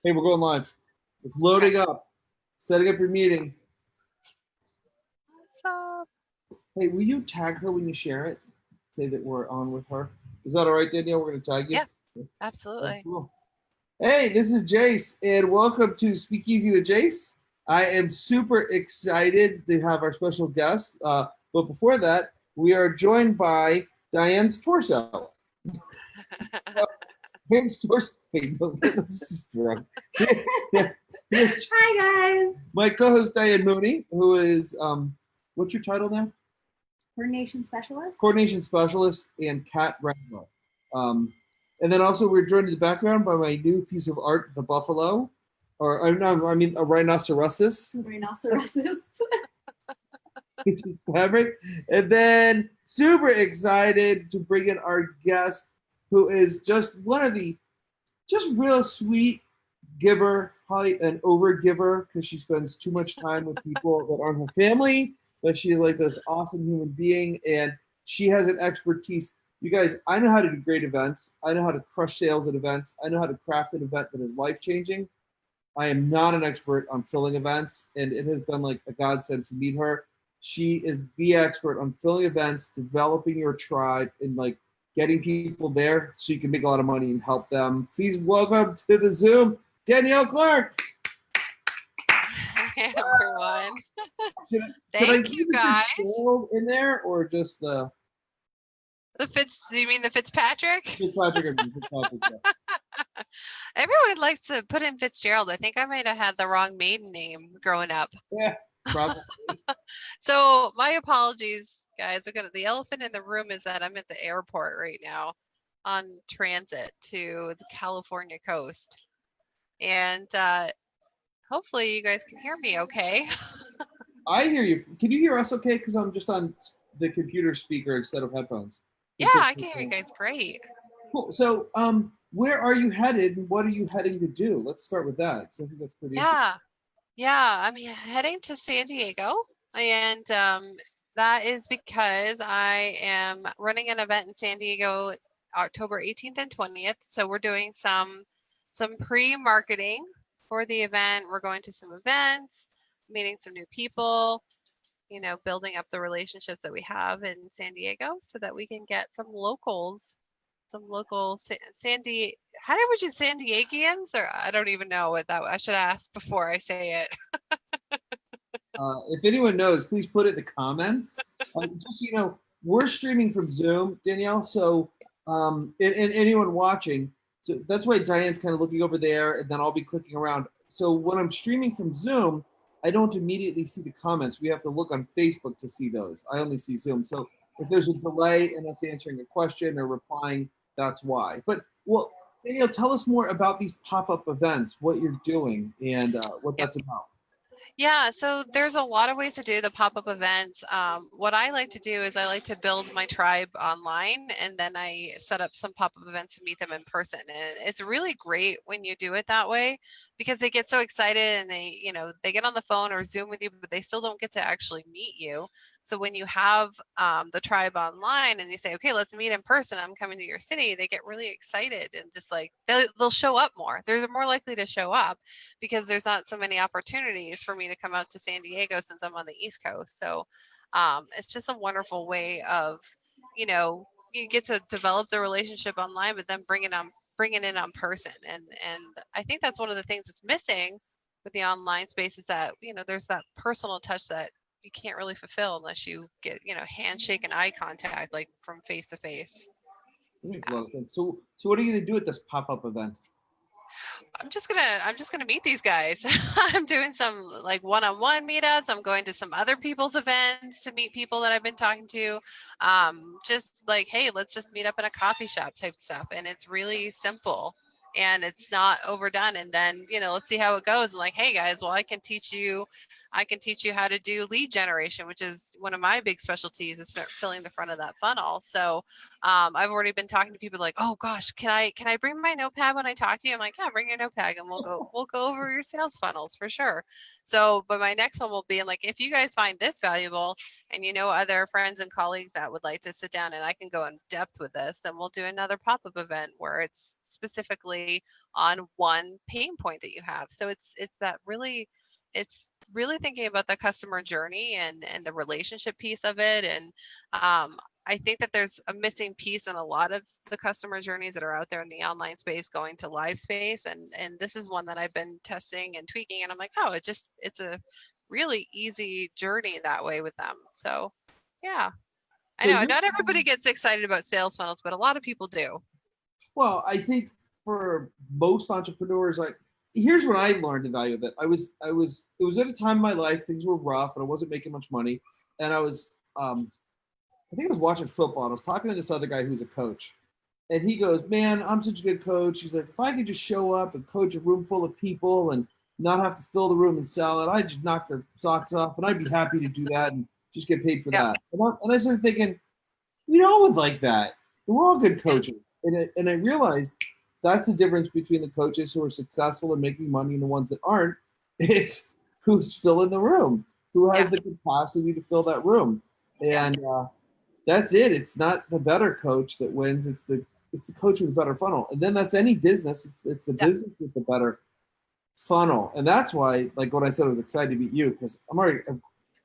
Hey, we're going live. It's loading up. Setting up your meeting. What's up? Hey, will you tag her when you share it? Say that we're on with her. Is that all right, Danielle? We're going to tag you? Yeah, Okay, absolutely. cool. Hey, this is Jase, and welcome to Speakeasy with Jase. I am super excited to have our special guest. But before that, we are joined by Diane's torso. Diane's torso. Wait, no, this is drunk. Hi guys. My co-host Diane Mooney, who is what's your title now? Coordination specialist. Coordination specialist, and Kat Randall. And then also we're joined in the background by my new piece of art, the buffalo, or no, I mean a rhinoceros. Rhinoceros. Which is fabric. And then super excited to bring in our guest, who is just one of the just real sweet giver, probably an over giver because she spends too much time with people that aren't her family, but she's like this awesome human being, and she has an expertise. You guys, I know how to do great events. I know how to crush sales at events. I know how to craft an event that is life-changing. I am not an expert on filling events, and it has been like a godsend to meet her. She is the expert on filling events, developing your tribe, and like getting people there so you can make a lot of money and help them. Please welcome to the Zoom, Danielle Clark. Hey, everyone. Should Thank I you, guys. in there or just the You mean the Fitzpatrick? Fitzpatrick? Everyone likes to put in Fitzgerald. I think I might have had the wrong maiden name growing up. Yeah, probably. So my apologies, guys. The elephant in the room is that I'm at the airport right now on transit to the California coast. And hopefully you guys can hear me okay. I hear you. Can you hear us okay? Because I'm just on the computer speaker instead of headphones. Yeah, I can hear you guys great. Cool. So, where are you headed? And what are you heading to do? Let's start with that, because I think that's pretty. Yeah. I'm heading to San Diego, and that is because I am running an event in San Diego, October 18th and 20th. So we're doing some pre-marketing for the event. We're going to some events, meeting some new people, building up the relationships that we have in San Diego so that we can get some local how would you San Diegians, or I don't even know what that, I should ask before I say it. If anyone knows, please put it in the comments. Just so you know, we're streaming from Zoom, Danielle. So, and anyone watching, so that's why Diane's kind of looking over there, and then I'll be clicking around. So when I'm streaming from Zoom, I don't immediately see the comments. We have to look on Facebook to see those. I only see Zoom. So if there's a delay in us answering a question or replying, that's why. But well, Danielle, tell us more about these pop-up events, what you're doing, and what that's about. Yeah, so there's a lot of ways to do the pop-up events. What I like to do is I like to build my tribe online, and then I set up some pop-up events to meet them in person. And it's really great when you do it that way because they get so excited and they get on the phone or Zoom with you, but they still don't get to actually meet you. So when you have the tribe online and you say, okay, let's meet in person, I'm coming to your city, they get really excited and just like they'll show up more. They're more likely to show up because there's not so many opportunities for me to come out to San Diego since I'm on the East Coast. So it's just a wonderful way of, you get to develop the relationship online, but then bring it in on person. And I think that's one of the things that's missing with the online space is that, there's that personal touch that you can't really fulfill unless you get, handshake and eye contact, like from face to face. That makes a lot of sense. So what are you going to do at this pop-up event? I'm just gonna meet these guys. I'm doing some like one-on-one meetups. I'm going to some other people's events to meet people that I've been talking to. Just like, hey, let's just meet up in a coffee shop type stuff. And it's really simple and it's not overdone. And then, let's see how it goes. And like, hey guys, well, I can teach you I can teach you how to do lead generation, which is one of my big specialties, is filling the front of that funnel. So I've already been talking to people like, oh gosh, can I bring my notepad when I talk to you? I'm like, yeah, bring your notepad and we'll go over your sales funnels for sure. So, but my next one will be, like, if you guys find this valuable and you know other friends and colleagues that would like to sit down and I can go in depth with this, then we'll do another pop-up event where it's specifically on one pain point that you have. So it's really thinking about the customer journey and the relationship piece of it. And I think that there's a missing piece in a lot of the customer journeys that are out there in the online space going to live space. And this is one that I've been testing and tweaking. And I'm like, oh, it's a really easy journey that way with them. So yeah, I So know you're not everybody gets excited about sales funnels, but a lot of people do. Well, I think for most entrepreneurs, like here's when I learned the value of it. It was at a time in my life, things were rough and I wasn't making much money. And I think I was watching football and I was talking to this other guy who's a coach. And he goes, man, I'm such a good coach. He's like, if I could just show up and coach a room full of people and not have to fill the room and sell it, I'd just knock their socks off and I'd be happy to do that and just get paid for Yeah. that. And I started thinking, we all would like that. We're all good coaches. And I realized that's the difference between the coaches who are successful and making money and the ones that aren't. It's who's filling the room, who has the capacity to fill that room. And that's it. It's not the better coach that wins. It's the coach with a better funnel. And then that's any business. It's the business with the better funnel. And that's why, like what I said, I was excited to meet you because I'm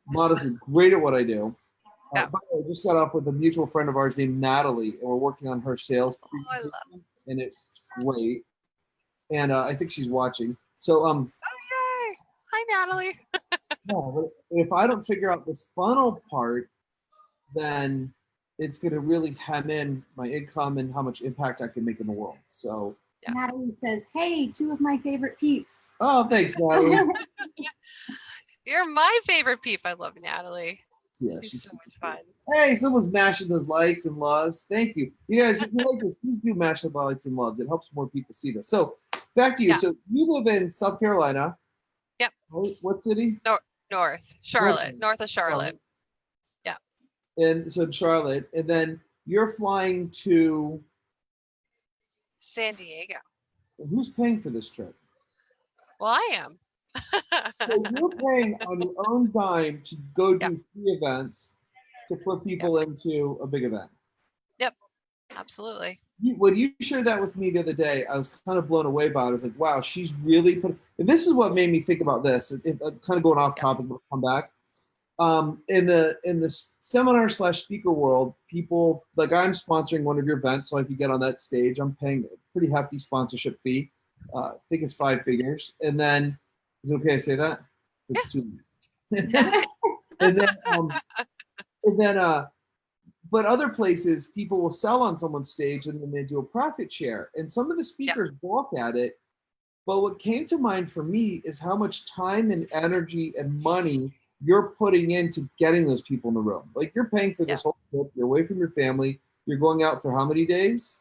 modestly great at what I do. By the way, I just got off with a mutual friend of ours named Natalie, and we're working on her sales presentation, and it's great. And I think she's watching. So, Oh, yay! Hi, Natalie. but if I don't figure out this funnel part, then it's going to really hem in my income and how much impact I can make in the world. So, Natalie says, hey, two of my favorite peeps. oh, thanks, Natalie. You're my favorite peep. I love Natalie. Yeah, she's so much fun. Hey, someone's mashing those likes and loves. Thank you. You guys, if you like this, please do mash the likes and loves. It helps more people see this. So back to you. So you live in South Carolina. Yep. What city? North Charlotte. North of Charlotte. Yeah. And so Charlotte, and then you're flying to San Diego. Who's paying for this trip? Well, I am. So you're paying on your own dime to go do free events to put people into a big event. Yep, absolutely. When you shared that with me the other day, I was kind of blown away by it. I was like, wow, she's really put. And this is what made me think about this. I'm kind of going off topic, but I'll come back. In the seminar / speaker world, people like I'm sponsoring one of your events, so I could get on that stage. I'm paying a pretty hefty sponsorship fee. I think it's 5 figures. And then, is it okay I say that? It's and then, but other places, people will sell on someone's stage and then they do a profit share. And some of the speakers balk at it. But what came to mind for me is how much time and energy and money you're putting into getting those people in the room. Like you're paying for this whole trip. You're away from your family. You're going out for how many days?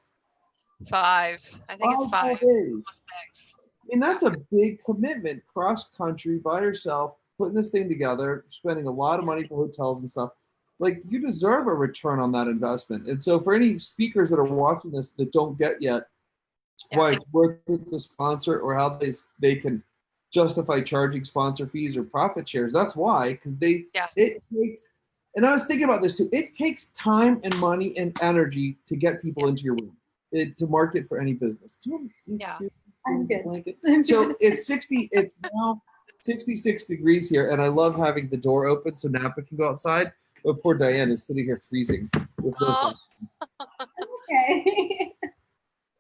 5. I think it's 5 days. I mean, that's a big commitment, cross country by yourself, putting this thing together, spending a lot of money for hotels and stuff. Like you deserve a return on that investment. And so for any speakers that are watching this that don't get yet why it's worth it to sponsor or how they can justify charging sponsor fees or profit shares, that's why, because it takes, and I was thinking about this too, it takes time and money and energy to get people into your room, to market for any business. I'm good. So it's now 66 degrees here, and I love having the door open so Napa can go outside. But poor Diane is sitting here freezing with those. Okay.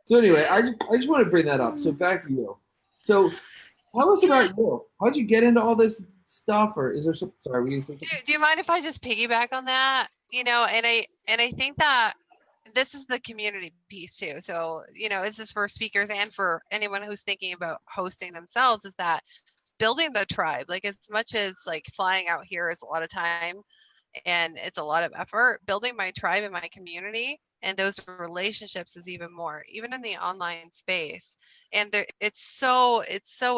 So anyway, I just want to bring that up. So back to you. So tell us about you. How'd you get into all this stuff, or is there some? Sorry, do you mind if I just piggyback on that? And I think that this is the community piece too. So, this is for speakers and for anyone who's thinking about hosting themselves, is that building the tribe, like as much as like flying out here is a lot of time and it's a lot of effort, building my tribe and my community and those relationships is even more, even in the online space. And it's so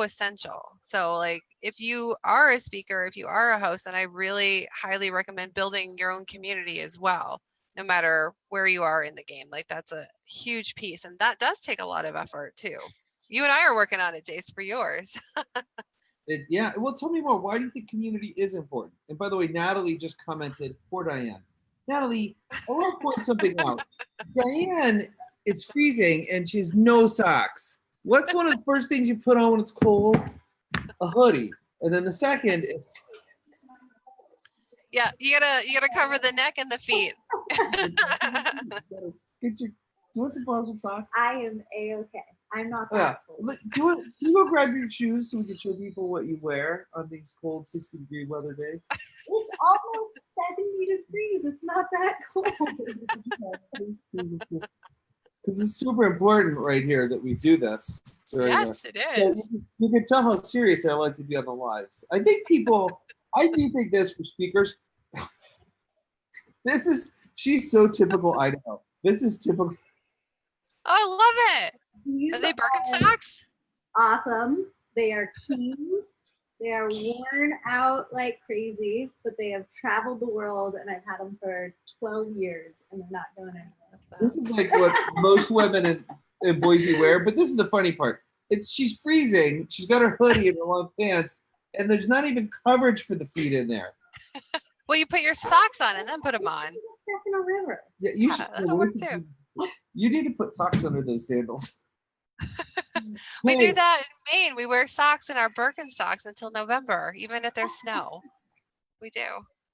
essential. So like if you are a speaker, if you are a host, then I really highly recommend building your own community as well, no matter where you are in the game. Like that's a huge piece, and that does take a lot of effort too. You and I are working on it, Jace, for yours. Yeah. Well, tell me more. Why do you think community is important? And by the way, Natalie just commented for Diane. Natalie, I want to point something out. Diane is freezing and she has no socks. What's one of the first things you put on when it's cold? A hoodie. And then the second is Yeah, you gotta cover the neck and the feet. get your. Do you want some borrow some socks? I am a-okay. I'm not Yeah. that cold. Can you go grab your shoes so we can show people what you wear on these cold 60-degree weather days? It's almost 70 degrees. It's not that cold. Because it's super important right here that we do this. Yes, it So is. you can tell how serious I like to be on the lives. I do think this for speakers. She's so typical Idaho. This is typical. Oh, I love it. These Are they are Birkenstocks? awesome. They are keys. They are worn out like crazy, but they have traveled the world, and I've had them for 12 years, and they're not going anywhere. This is like what most women in Boise wear, but this is the funny part. She's freezing. She's got her hoodie and her long pants, and there's not even coverage for the feet in there. Well, you put your socks on and then put them on. Step in a river. Yeah, you should. That'll work too. You need to put socks under those sandals. We Hey, do that in Maine. We wear socks in our Birkenstocks until November, even if there's snow. We do.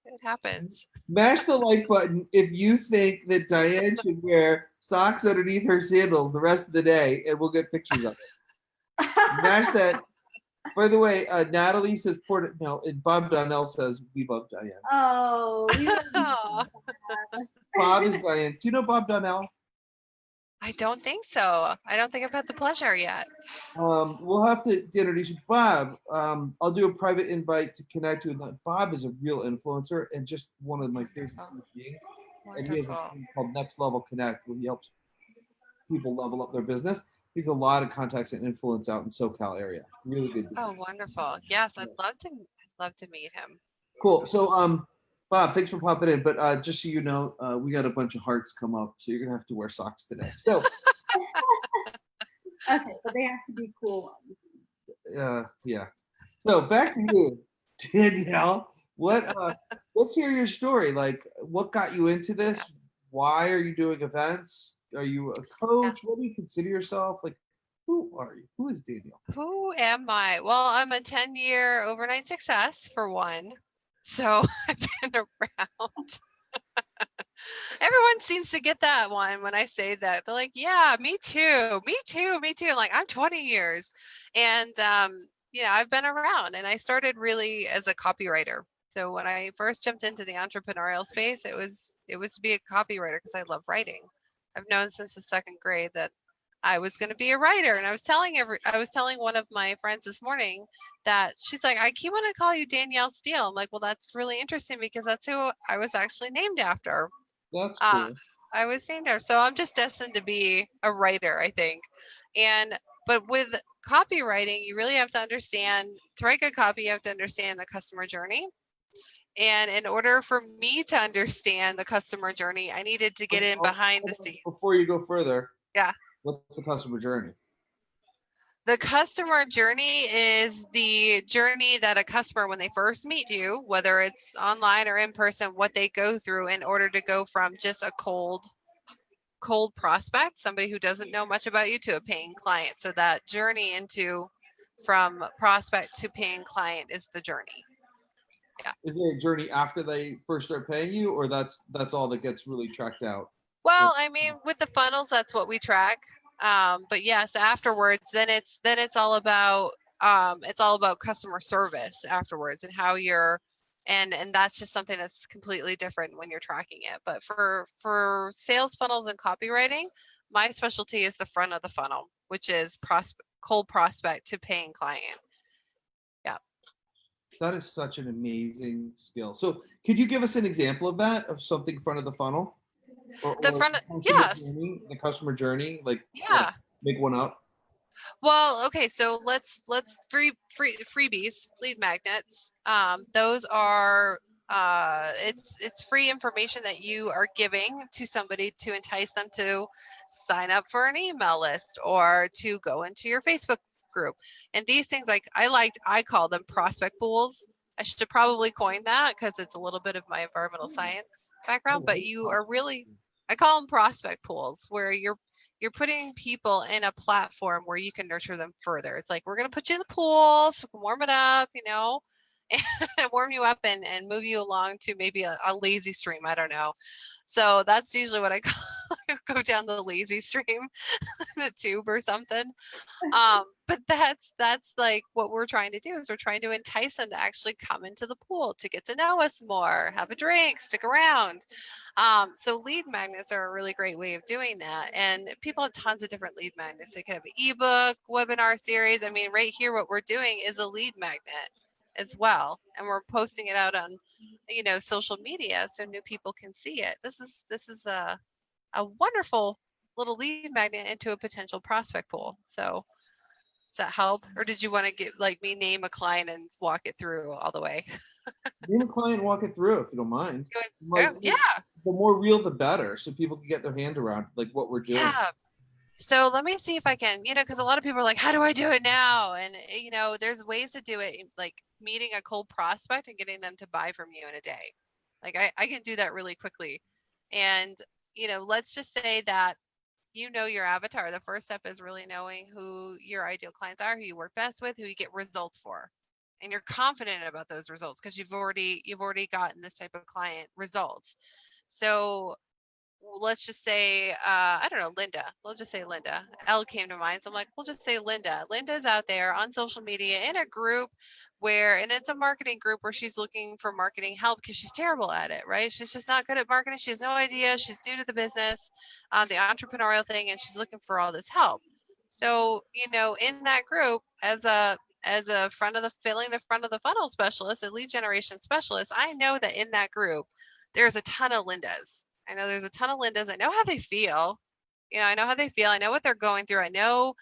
It happens. Mash the like button if you think that Diane should wear socks underneath her sandals the rest of the day, and we'll get pictures of it. Mash that. By the way, Natalie says, no, and Bob Donnell says, we love Diane. Oh, we Oh, Bob is Diane. Do you know Bob Donnell? I don't think so. I don't think I've had the pleasure yet. We'll have to introduce you. Bob, I'll do a private invite to connect with. Bob is a real influencer and just one of my favorite human beings. And he has a Wonderful. thing called Next Level Connect, where he helps people level up their business. He's a lot of contacts and influence out in SoCal area. Really good dude. Oh, wonderful. Yes, I'd love to meet him. Cool. So, Bob, thanks for popping in. But just so you know, we got a bunch of hearts come up, so you're gonna have to wear socks today. So, okay, but they have to be cool ones. yeah. So back to you, Danielle. Let's hear your story. Like, what got you into this? Why are you doing events? Are you a coach? What do you consider yourself? Like, who are you? Who is Danielle? Who am I? Well, I'm a 10-year overnight success for one. So I've been around. Everyone seems to get that one when I say that. They're like, yeah, me too. I'm like, I'm 20 years. And, I've been around, and I started really as a copywriter. So when I first jumped into the entrepreneurial space, it was to be a copywriter because I love writing. I've known since the second grade that I was going to be a writer, and I was telling one of my friends this morning that she's like, I keep wanting to call you Danielle Steele. I'm like, well, that's really interesting because that's who I was actually named after. That's cool. I was named after, so I'm just destined to be a writer, I think. But with copywriting, you really have to understand, to write good copy, you have to understand the customer journey. And in order for me to understand the customer journey, I needed to get in behind the scenes. Before you go further, Yeah. What's the customer journey? The customer journey is the journey that a customer, when they first meet you, whether it's online or in person, what they go through in order to go from just a cold prospect, somebody who doesn't know much about you, to a paying client. So that journey from prospect to paying client is the journey. Yeah. Is there a journey after they first start paying you, or that's all that gets really tracked out? Well, I mean, with the funnels, that's what we track. But yes, afterwards, then it's all about customer service afterwards, and how you're, and that's just something that's completely different when you're tracking it. But for sales funnels and copywriting, my specialty is the front of the funnel, which is cold prospect to paying client. Yeah. That is such an amazing skill. So could you give us an example of that, of something front of the funnel? The or front, customer yes, journey, the customer journey, like yeah. make one up. Well, okay, so let's freebies, lead magnets. Those are it's free information that you are giving to somebody to entice them to sign up for an email list or to go into your Facebook group. And these things, I call them prospect pools. I should probably coin that because it's a little bit of my environmental science background, but you are really, I call them prospect pools where you're putting people in a platform where you can nurture them further. It's like, we're going to put you in the pool so we can warm it up, and warm you up and move you along to maybe a lazy stream. I don't know. So that's usually what I call go down the lazy stream in a tube or something. But that's like what we're trying to do is we're trying to entice them to actually come into the pool to get to know us more, have a drink, stick around. So lead magnets are a really great way of doing that. And people have tons of different lead magnets. They could have an ebook, webinar series. I mean, right here, what we're doing is a lead magnet as well. And we're posting it out on, social media so new people can see it. This is a wonderful little lead magnet into a potential prospect pool. So does that help? Or did you want to get like me name a client and walk it through all the way? Name a client, walk it through if you don't mind. Like Oh, yeah. the more real, the better, so people can get their hand around like what we're doing. Yeah. So let me see if I can, because a lot of people are like, how do I do it now? And, there's ways to do it, like meeting a cold prospect and getting them to buy from you in a day. Like I can do that really quickly. And, let's just say that your avatar. The first step is really knowing who your ideal clients are, who you work best with, who you get results for. And you're confident about those results because you've already gotten this type of client results. So let's just say, I don't know, Linda. We'll just say Linda. L came to mind. So I'm like, we'll just say Linda. Linda's out there on social media in a group and it's a marketing group where she's looking for marketing help because she's terrible at it, right? She's just not good at marketing. She has no idea. She's new to the business, the entrepreneurial thing, and she's looking for all this help. So, in that group, as a filling the front of the funnel specialist, a lead generation specialist, I know that in that group, there's a ton of Lindas. I know there's a ton of Lindas. I know how they feel. I know how they feel. I know what they're going through. I know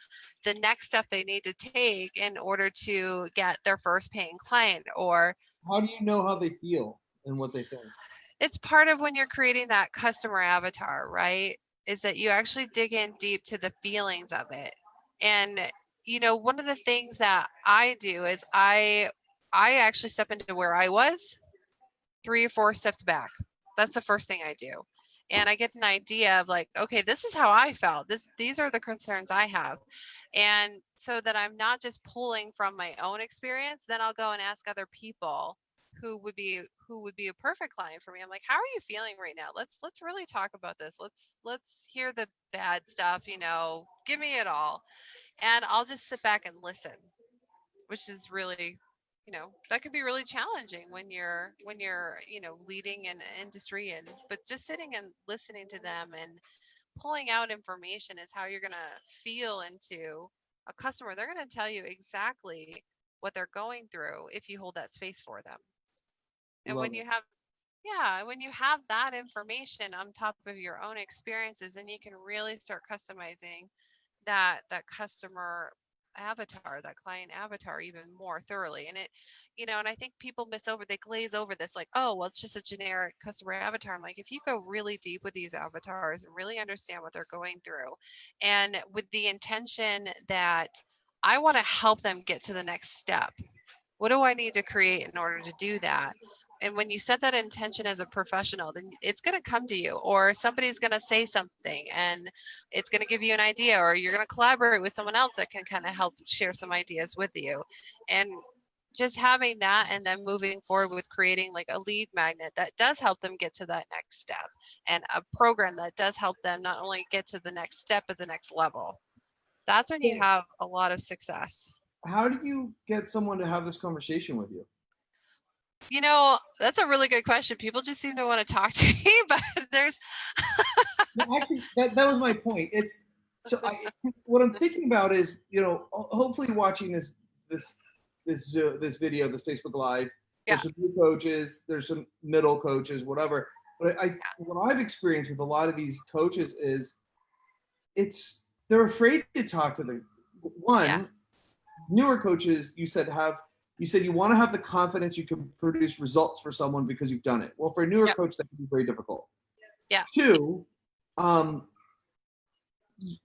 the next step they need to take in order to get their first paying client. Or How do you know how they feel and what they think? it's part of when you're creating that customer avatar, right? Is that you actually dig in deep to the feelings of it. And one of the things that I do is I actually step into where I was 3 or 4 steps back. That's the first thing I do. And I get an idea of like, okay, this is how I felt. These are the concerns I have. And so that I'm not just pulling from my own experience, then I'll go and ask other people who would be a perfect client for me. I'm like, how are you feeling right now? Let's really talk about this. Let's hear the bad stuff, give me it all. And I'll just sit back and listen, which is really, that could be really challenging when you're leading an industry. But just sitting and listening to them and pulling out information is how you're going to feel into a customer. They're going to tell you exactly what they're going through if you hold that space for them. And Love when you it. have yeah, when you have that information on top of your own experiences, then you can really start customizing that customer avatar, that client avatar even more thoroughly. And and I think people they glaze over this like, oh, well, it's just a generic customer avatar. I'm like, if you go really deep with these avatars and really understand what they're going through, and with the intention that I want to help them get to the next step, what do I need to create in order to do that? And when you set that intention as a professional, then it's going to come to you, or somebody's going to say something and it's going to give you an idea, or you're going to collaborate with someone else that can kind of help share some ideas with you. And just having that and then moving forward with creating like a lead magnet that does help them get to that next step, and a program that does help them not only get to the next step but the next level. That's when you So have a lot of success. how do you get someone to have this conversation with you? That's a really good question. People just seem to want to talk to me, but there's No, actually, that was my point. It's so what I'm thinking about is, hopefully watching this video, this Facebook Live. yeah. There's some new coaches, there's some middle coaches, whatever. But what I've experienced with a lot of these coaches is they're afraid to talk to the newer coaches. You said you want to have the confidence you can produce results for someone because you've done it. Well, for a newer coach, that can be very difficult. Yeah. Two,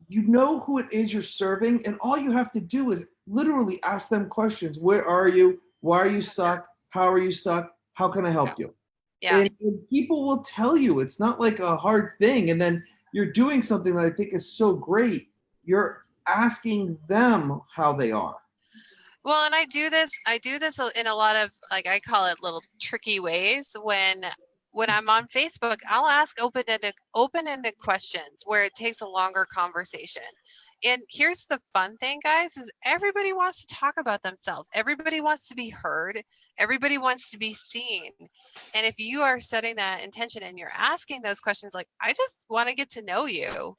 you know who it is you're serving, and all you have to do is literally ask them questions. Where are you? Why are you stuck? How are you stuck? How can I help you? Yeah. And people will tell you. It's not like a hard thing. And then you're doing something that I think is so great. You're asking them how they are. Well, and I do this in a lot of, like, I call it little tricky ways. When I'm on Facebook, I'll ask open-ended questions where it takes a longer conversation. And here's the fun thing, guys, is everybody wants to talk about themselves. Everybody wants to be heard. Everybody wants to be seen. And if you are setting that intention and you're asking those questions, like, I just want to get to know you.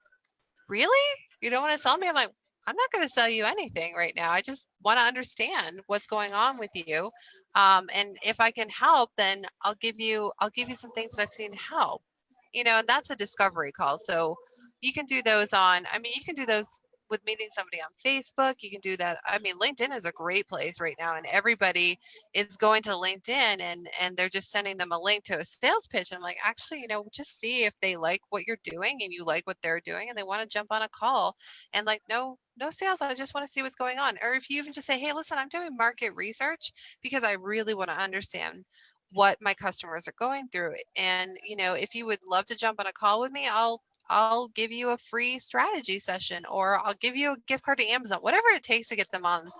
Really? You don't want to sell me? I'm like, I'm not going to sell you anything right now. I just want to understand what's going on with you. And if I can help, then I'll give you some things that I've seen help, and that's a discovery call. So you can do those you can do those with meeting somebody on Facebook. You can do that. I mean, LinkedIn is a great place right now, and everybody is going to LinkedIn and they're just sending them a link to a sales pitch. And I'm like, actually, just see if they like what you're doing and you like what they're doing and they want to jump on a call. And like, no sales, I just want to see what's going on. Or if you even just say, hey, listen, I'm doing market research because I really want to understand what my customers are going through. And if you would love to jump on a call with me, I'll give you a free strategy session, or I'll give you a gift card to Amazon, whatever it takes to get them on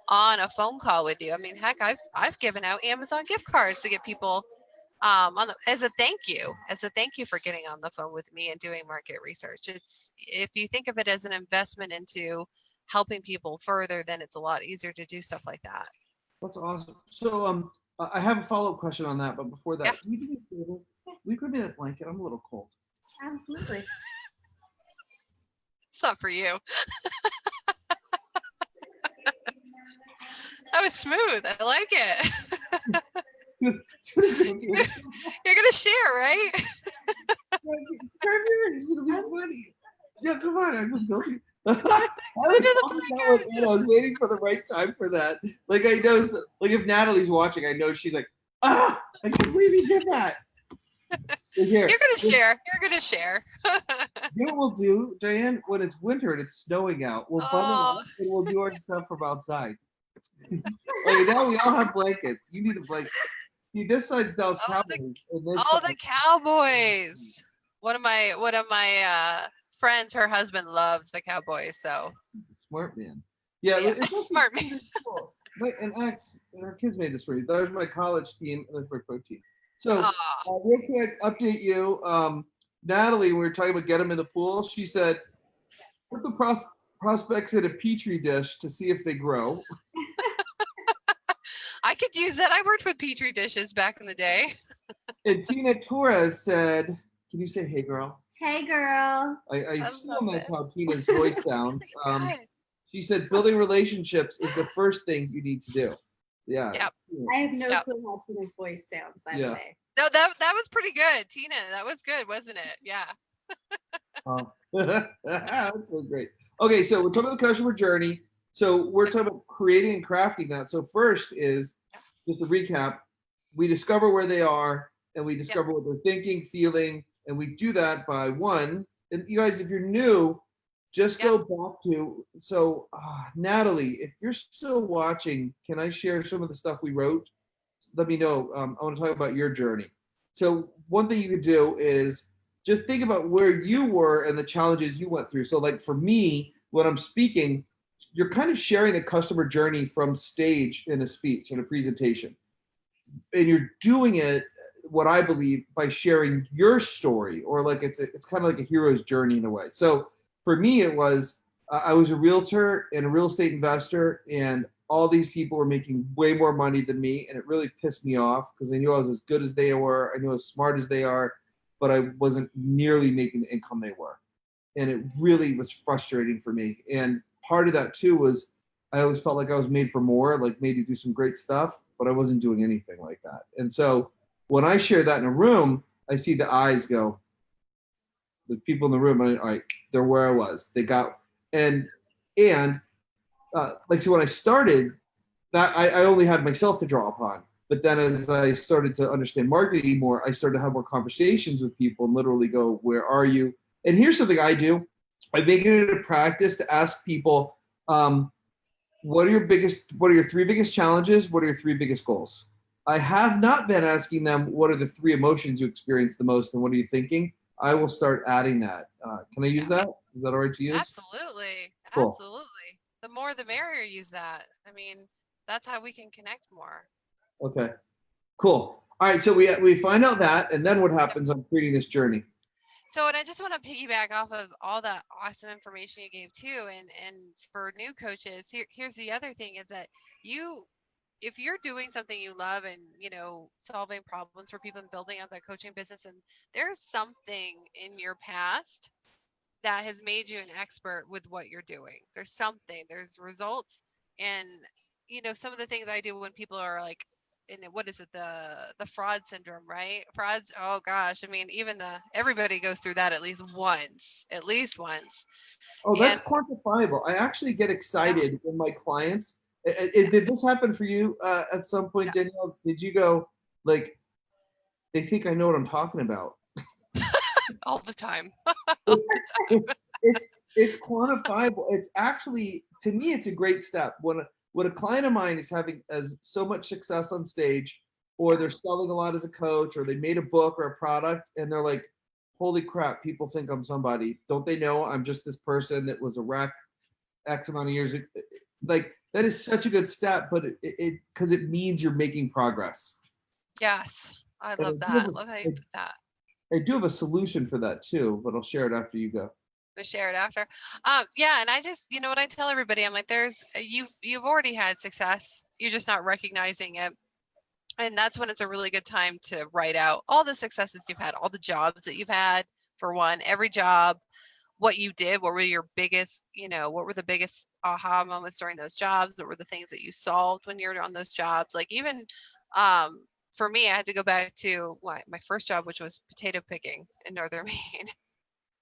a phone call with you. I mean, heck, I've given out Amazon gift cards to get people as a thank you for getting on the phone with me and doing market research. It's, if you think of it as an investment into helping people further, then it's a lot easier to do stuff like that. That's awesome. So I have a follow-up question on that, but before that, will you grab me that blanket? I'm a little cold. Absolutely. It's not for you. That was smooth. I like it. You're gonna share, right? It's gonna be funny. Yeah, come on. I'm guilty. I was waiting for the right time for that. Like, I know, like, if Natalie's watching, I know she's like, I can't believe he did that. You're gonna share. You're gonna share. You know what we'll do, Diane? When it's winter and it's snowing out, we'll bundle up and we'll do our stuff from outside. Okay, now we all have blankets. You need a blanket. See, this side's Dallas Cowboys. The Cowboys. One of my friends, her husband loves the Cowboys. So smart man. Yeah, it's smart man. Cool. And our kids made this for you. There's my college team, and there's my pro team. So real quick, update you. Natalie, when we were talking about get them in the pool, she said, put the prospects in a petri dish to see if they grow. I could use that. I worked with petri dishes back in the day. And Tina Torres said, can you say, hey, girl? Hey, girl. I assume that's how Tina's voice sounds. She said, building relationships is the first thing you need to do. Yeah. Yep. I have no clue how Tina's voice sounds, by the way. No, that was pretty good, Tina. That was good, wasn't it? Yeah. That's so great. Okay, so we're talking about the customer journey. So we're talking about creating and crafting that. So first is, just to recap, we discover where they are and we discover what they're thinking, feeling, and we do that by one. And you guys, if you're new, just go back to, so Natalie, if you're still watching, can I share some of the stuff we wrote? Let me know. I want to talk about your journey. So one thing you could do is just think about where you were and the challenges you went through. So like for me, when I'm speaking, you're kind of sharing the customer journey from stage in a speech, in a presentation. And you're doing it, what I believe, by sharing your story, or like it's kind of like a hero's journey in a way. So for me, it was, I was a realtor and a real estate investor, and all these people were making way more money than me, and it really pissed me off because I knew I was as good as they were, I knew as smart as they are, but I wasn't nearly making the income they were. And it really was frustrating for me. And part of that too was I always felt like I was made for more, like made to do some great stuff, but I wasn't doing anything like that. And so when I shared that in a room, I see the eyes go. The people in the room, all right, they're where I was. They got, and like so when I started, that I only had myself to draw upon. But then as I started to understand marketing more, I started to have more conversations with people and literally go, where are you? And here's something I do. I make it a practice to ask people, what are your three biggest challenges? What are your three biggest goals? I have not been asking them, what are the three emotions you experience the most and what are you thinking? I will start adding that. Can I use that? Is that all right to use? Absolutely. Cool. Absolutely. The more the merrier, use that. I mean, that's how we can connect more. Okay, cool. All right, so we find out that, and then what happens on creating this journey? So, and I just want to piggyback off of all that awesome information you gave too. And for new coaches, here's the other thing is that if you're doing something you love and, solving problems for people and building out that coaching business, and there's something in your past that has made you an expert with what you're doing. There's results. And, some of the things I do when people are like, in what is it, the fraud syndrome, right? Frauds, oh gosh, I mean, everybody goes through that at least once. Oh, And that's quantifiable. I actually get excited when my clients. Did this happen for you at some point, Danielle? Did you go like, they think I know what I'm talking about? all the time. It's quantifiable. It's actually, to me, it's a great step when a client of mine is having as so much success on stage, or they're selling a lot as a coach, or they made a book or a product, and they're like, holy crap, people think I'm somebody. Don't they know I'm just this person that was a wreck X amount of years? Like, that is such a good step, but it because it means you're making progress. Yes, I love that. I love how you put that. I do have a solution for that too, but I'll share it after you go. To share it after. And I just, what I tell everybody, I'm like, you've already had success. You're just not recognizing it. And that's when it's a really good time to write out all the successes you've had, all the jobs that you've had, for one, every job, what you did, what were your biggest, what were the biggest aha moments during those jobs? What were the things that you solved when you're on those jobs? Like even, for me, I had to go back to my first job, which was potato picking in Northern Maine.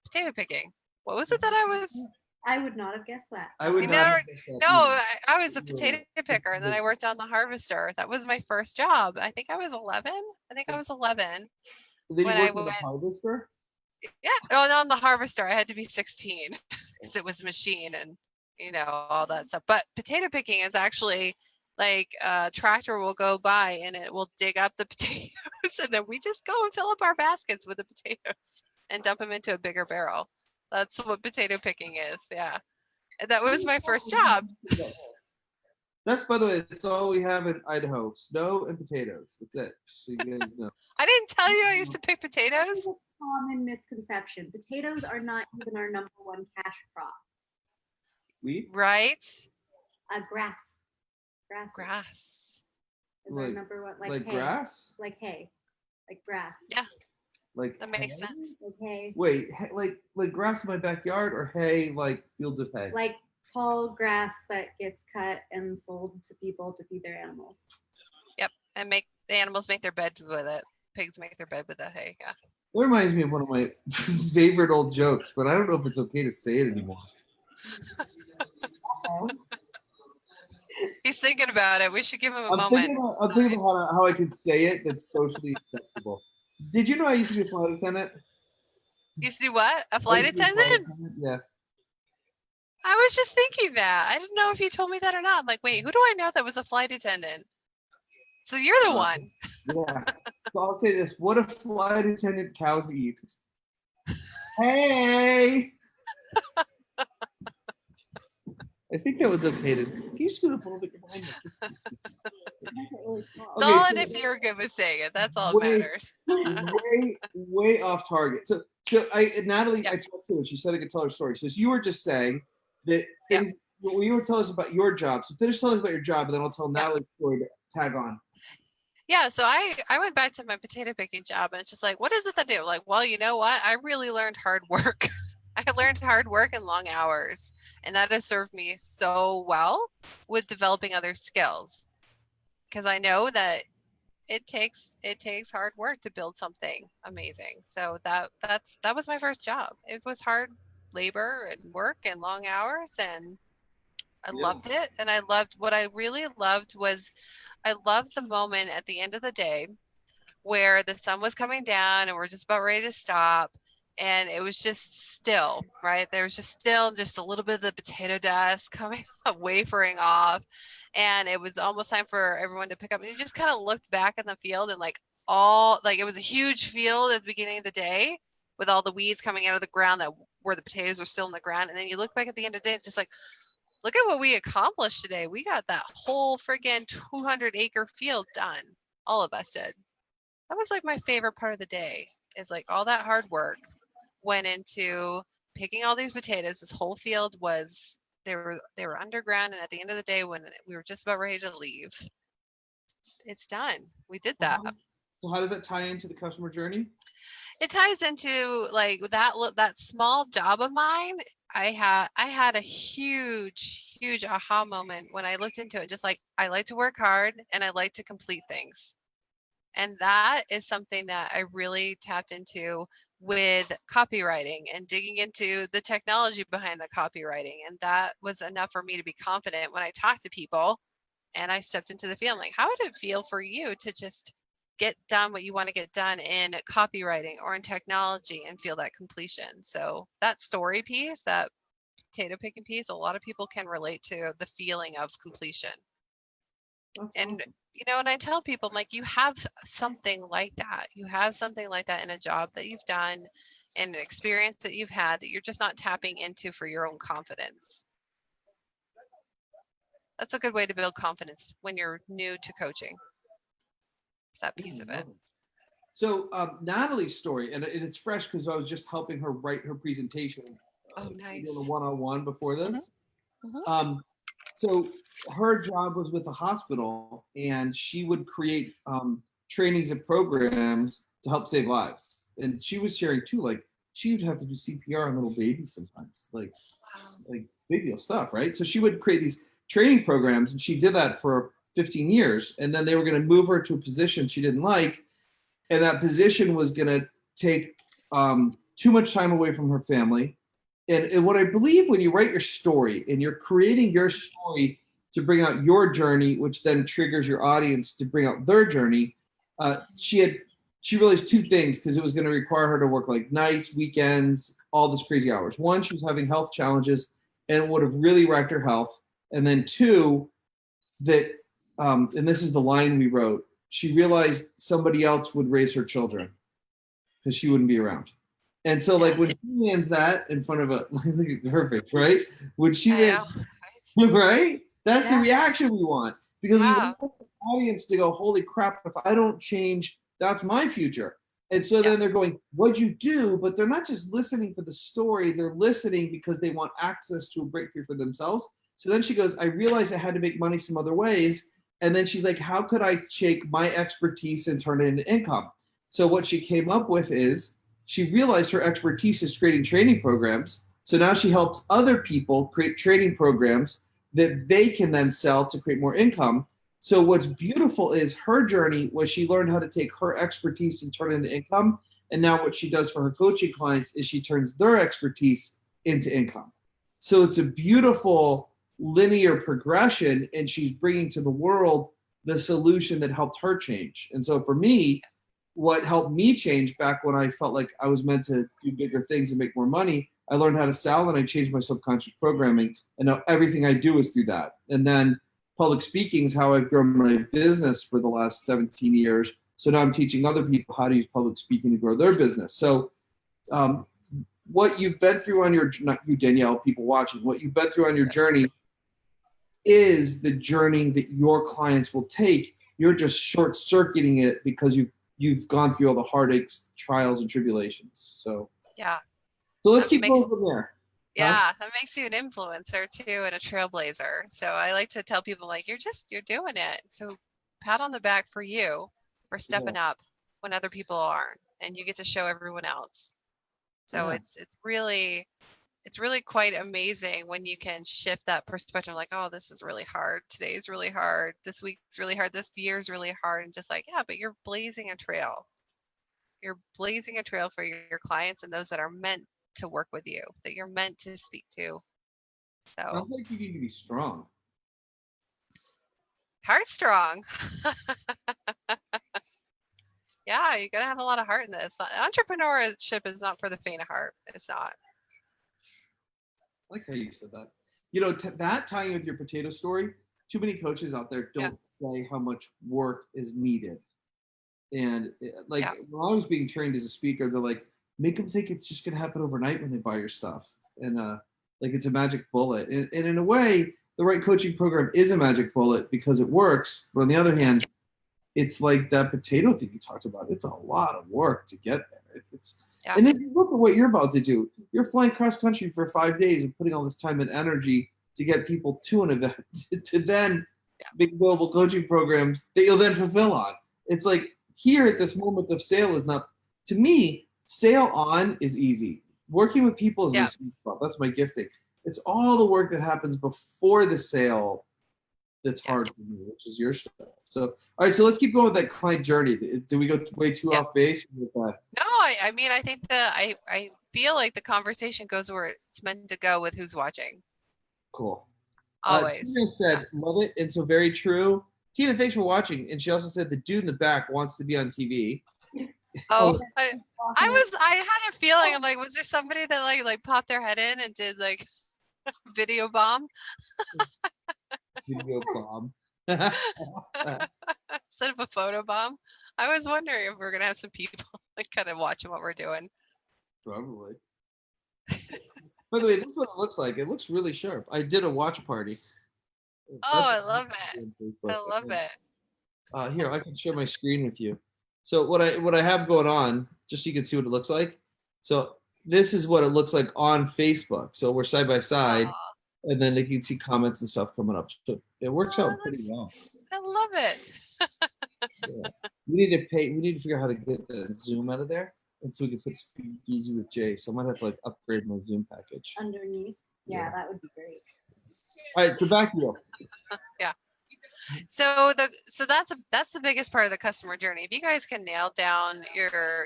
Potato picking. What was it that I was? I would not have guessed that. I would not have guessed that I was a potato picker, and then I worked on the harvester. That was my first job. I think I was 11. Then when you I worked on the harvester? Yeah. Oh, on the harvester, I had to be 16 because it was a machine and all that stuff. But potato picking is actually like a tractor will go by and it will dig up the potatoes, and then we just go and fill up our baskets with the potatoes and dump them into a bigger barrel. That's what potato picking is. Yeah. And that was my first job. That's, by the way, that's all we have in Idaho: snow and potatoes. That's it. So you guys know. I didn't tell you I used to pick potatoes. It's a common misconception. Potatoes are not even our number one cash crop. Wheat? Right? Grass. Grass. Is our number one, like hay. Grass? Like hay. Like grass. Yeah. Like that makes hay? sense. Like hay. Wait, like grass in my backyard, or hay like fields of hay? Like tall grass that gets cut and sold to people to feed their animals. Yep. And the animals make their bed with it. Pigs make their bed with that hay. Yeah. That reminds me of one of my favorite old jokes, but I don't know if it's okay to say it anymore. He's thinking about it. We should give him a moment. I'm thinking about how I can say it that's socially acceptable. Did you know I used to be a flight attendant? You used to do what? A flight attendant? Yeah. I was just thinking that. I didn't know if you told me that or not. I'm like, wait, who do I know that was a flight attendant? So you're the one. Yeah. So I'll say this. What if flight attendant cows eat? Hey! I think that was okay to say. Can you scoot up a little bit behind me? It's all if you're good with saying it. That's all that matters. way off target. So Natalie, I talked to her. She said I could tell her story. So you were just saying that things, when you were telling us about your job. So finish telling us about your job, and then I'll tell Natalie's story to tag on. Yeah, so I went back to my potato picking job, and it's just like, what is it that I do? Like, well, you know what? I really learned hard work. I learned hard work and long hours, and that has served me so well with developing other skills. Because I know that it takes hard work to build something amazing. So that was my first job. It was hard labor and work and long hours, and I Yeah. loved it. And I loved what I really loved was I loved the moment at the end of the day where the sun was coming down and we're just about ready to stop, and it was just still, right? There was just still just a little bit of the potato dust coming wafering off, and it was almost time for everyone to pick up, and you just kind of looked back in the field, and it was a huge field at the beginning of the day with all the weeds coming out of the ground that where the potatoes were still in the ground, and then you look back at the end of the day and just like, look at what we accomplished today. We got that whole friggin' 200-acre field done. All of us did. That was like my favorite part of the day, is like all that hard work went into picking all these potatoes. This whole field was, they were underground, and at the end of the day when we were just about ready to leave, it's done. We did So that. how does that tie into the customer journey? It ties into like that small job of mine. I had a huge aha moment when I looked into it. Just like, I like to work hard and I like to complete things. And that is something that I really tapped into with copywriting and digging into the technology behind the copywriting. And that was enough for me to be confident when I talked to people and I stepped into the field. Like, how would it feel for you to just get done what you want to get done in copywriting or in technology and feel that completion? So that story piece, that potato picking piece, a lot of people can relate to the feeling of completion. That's And awesome. and I tell people, I'm like, you have something like that. You have something like that in a job that you've done and an experience that you've had that you're just not tapping into for your own confidence. That's a good way to build confidence when you're new to coaching. It's that Yeah, piece of I it. love it. So Natalie's story, and it's fresh because I was just helping her write her presentation, Oh, doing a nice. one-on-one before Hmm. this. Hmm. Um, so her job was with the hospital, and she would create trainings and programs to help save lives. And she was sharing too, like she would have to do CPR on little babies sometimes, Wow. like big deal stuff, right? So she would create these training programs, and she did that for 15 years, and then they were going to move her to a position she didn't like, and that position was going to take too much time away from her family. And what I believe, when you write your story and you're creating your story to bring out your journey, which then triggers your audience to bring out their journey, she realized two things, because it was going to require her to work like nights, weekends, all this crazy hours. One, she was having health challenges and it would have really wrecked her health. And then two, that and this is the line we wrote, she realized somebody else would raise her children because she wouldn't be around. And so, Yeah, like, when she lands that in front of a, look at her face, right? When she I lands, know. right? That's the Yeah. reaction we want, because we Yeah. want the audience to go, holy crap, if I don't change, that's my future. And so Yeah. then they're going, what'd you do? But they're not just listening for the story, they're listening because they want access to a breakthrough for themselves. So then she goes, I realized I had to make money some other ways. And then she's like, how could I take my expertise and turn it into income? So what she came up with is, she realized her expertise is creating training programs. So now she helps other people create training programs that they can then sell to create more income. So what's beautiful is her journey was she learned how to take her expertise and turn it into income. And now what she does for her coaching clients is she turns their expertise into income. So it's a beautiful linear progression, and she's bringing to the world the solution that helped her change. And so for me, what helped me change back when I felt like I was meant to do bigger things and make more money, I learned how to sell and I changed my subconscious programming. And now everything I do is through that. And then public speaking is how I've grown my business for the last 17 years. So now I'm teaching other people how to use public speaking to grow their business. So um, what you've been through on your, not you, Danielle, people watching, what you've been through on your journey is the journey that your clients will take. You're just short circuiting it because you've gone through all the heartaches, trials, and tribulations. Yeah. So let's That keep makes going from there. Huh? Yeah, that makes you an influencer too and a trailblazer. So I like to tell people, like, you're doing it. So pat on the back for you for Yeah. stepping up when other people aren't, and you get to show everyone else. So Yeah. it's it's really quite amazing when you can shift that perspective, like, oh, this is really hard. Today's really hard. This week's really hard. This year's really hard. And just like, yeah, but you're blazing a trail. You're blazing a trail for your clients and those that are meant to work with you, that you're meant to speak to. So Sounds like you need to be strong. heart strong. Yeah, you gotta have a lot of heart in this. Entrepreneurship is not for the faint of heart. It's not. I like how you said that. You know, that tying with your potato story, too many coaches out there don't say how much work is needed. And like when I was being trained as a speaker, they're like, make them think it's just gonna happen overnight when they buy your stuff. And like it's a magic bullet. And in a way, the right coaching program is a magic bullet because it works. But on the other hand, it's like that potato thing you talked about. It's a lot of work to get there. And then you look at what you're about to do. You're flying cross country for 5 days and putting all this time and energy to get people to an event, to then big global coaching programs that you'll then fulfill on. It's like here at this moment of sale is not, to me, sale on is easy. Working with people is my sweet spot. That's my gifting. It's all the work that happens before the sale that's hard for me, which is your stuff. So, all right, so let's keep going with that client journey. Do we go way too off base with that? No, I mean, I think I feel like the conversation goes where it's meant to go with who's watching. Cool. Always. Tina said, love it, and so very true. Tina, thanks for watching. And she also said the dude in the back wants to be on TV. Oh, I had a feeling. I'm like, was there somebody that like popped their head in and did like video bomb? Video bomb. Instead of a photo bomb. I was wondering if we're gonna have some people like kind of watching what we're doing. Probably. By the way, this is what it looks like. It looks really sharp. I did a watch party. Oh, I love it. I love it. Here, I can share my screen with you. So what I have going on, just so you can see what it looks like. So this is what it looks like on Facebook. So we're side by side, and then you can see comments and stuff coming up. So it works out pretty well. I love it. We need to figure out how to get the Zoom out of there, and so we can put Speakeasy with Jase. So I might have to like upgrade my Zoom package. Underneath. Yeah, that would be great. All right, so back to you. Yeah. So that's the biggest part of the customer journey. If you guys can nail down your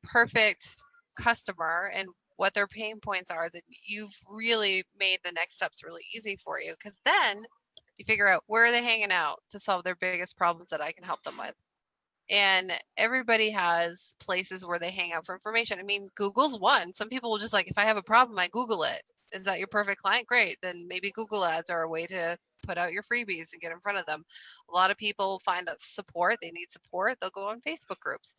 perfect customer and what their pain points are, then you've really made the next steps really easy for you, because then you figure out where are they hanging out to solve their biggest problems that I can help them with. And everybody has places where they hang out for information. I mean, Google's one. Some people will just like, if I have a problem, I Google it. Is that your perfect client? Great. Then maybe Google ads are a way to put out your freebies and get in front of them. A lot of people find out support. They need support. They'll go on Facebook groups.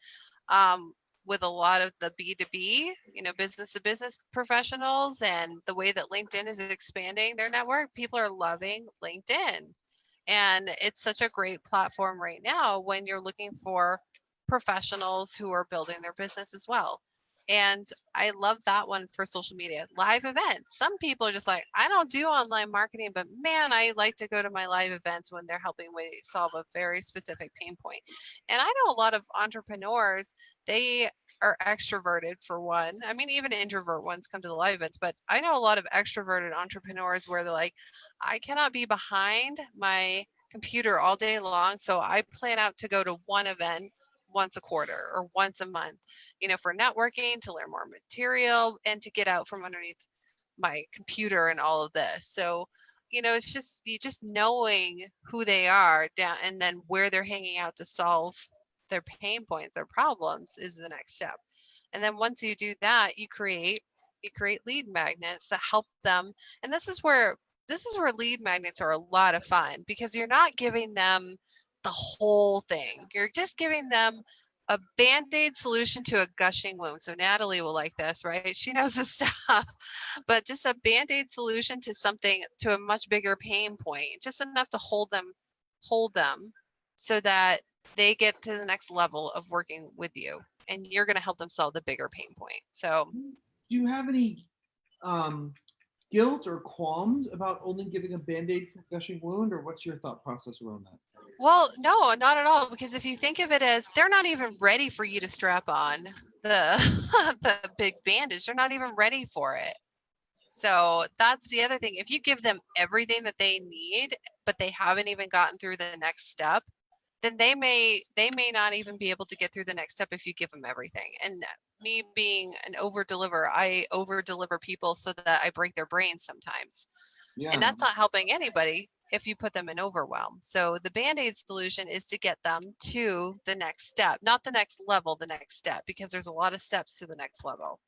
With a lot of the B2B, business to business professionals, and the way that LinkedIn is expanding their network, people are loving LinkedIn. And it's such a great platform right now when you're looking for professionals who are building their business as well. And I love that one for social media. Live events. Some people are just like, I don't do online marketing, but man, I like to go to my live events when they're helping me solve a very specific pain point. And I know a lot of entrepreneurs, they are extroverted for one. I mean, even introvert ones come to the live events, but I know a lot of extroverted entrepreneurs where they're like, I cannot be behind my computer all day long. So I plan out to go to one event once a quarter or once a month, for networking, to learn more material, and to get out from underneath my computer and all of this. So, it's just knowing who they are down, and then where they're hanging out to solve their pain points, their problems, is the next step. And then once you do that, you create lead magnets that help them. And this is where lead magnets are a lot of fun, because you're not giving them the whole thing. You're just giving them a band-aid solution to a gushing wound. So Natalie will like this, right? She knows this stuff. But just a band-aid solution to a much bigger pain point, just enough to hold them so that they get to the next level of working with you, and you're going to help them solve the bigger pain point. So do you have any guilt or qualms about only giving a band-aid for gushing wound, or what's your thought process around that? Well, no, not at all. Because if you think of it as, they're not even ready for you to strap on the the big bandage. They're not even ready for it. So that's the other thing. If you give them everything that they need, but they haven't even gotten through the next step, then they may not even be able to get through the next step if you give them everything. And me being an over deliver, I over deliver people so that I break their brains sometimes. And Yeah. that's not helping anybody if you put them in overwhelm. So the band-aid solution is to get them to the next step, not the next level, the next step, because there's a lot of steps to the next level.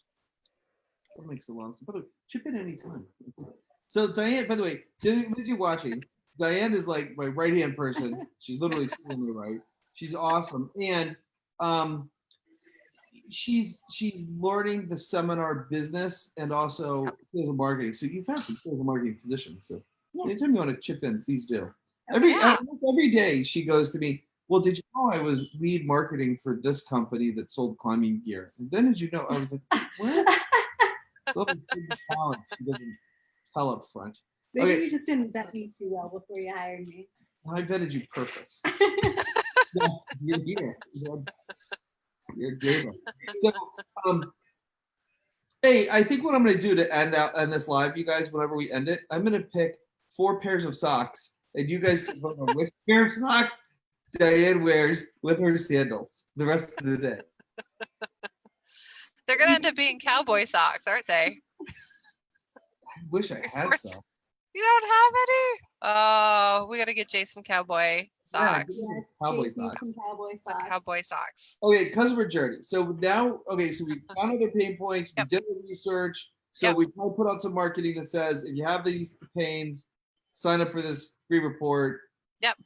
That makes a lot of sense. But chip in anytime. So Diane, by the way, so if you're watching, Diane is like my right hand person. She's literally sitting on my right. She's awesome, and um, she's learning the seminar business and also sales and marketing. So you found some sales and marketing positions. So anytime you want to chip in, please do. Every day she goes to me. Well, did you know I was lead marketing for this company that sold climbing gear? And then did you know I was like, what? So talent she doesn't tell up front. Maybe Okay, you just didn't vet me too well before you hired me. I vetted you perfect. Yeah, you're here. You're a gamer. So, hey, I think what I'm going to do to end this live, you guys, whenever we end it, I'm going to pick 4 pairs of socks, and you guys can vote on which pair of socks Diane wears with her sandals the rest of the day. They're going to end up being cowboy socks, aren't they? I wish I had some. You don't have any? Oh, we got to get Jason cowboy socks. Yeah, cowboy socks. Some cowboy socks. Cowboy socks. Okay, customer journey. So now, okay, so we found other pain points. We did the research. So we probably put out some marketing that says, if you have these pains, sign up for this free report. Yep.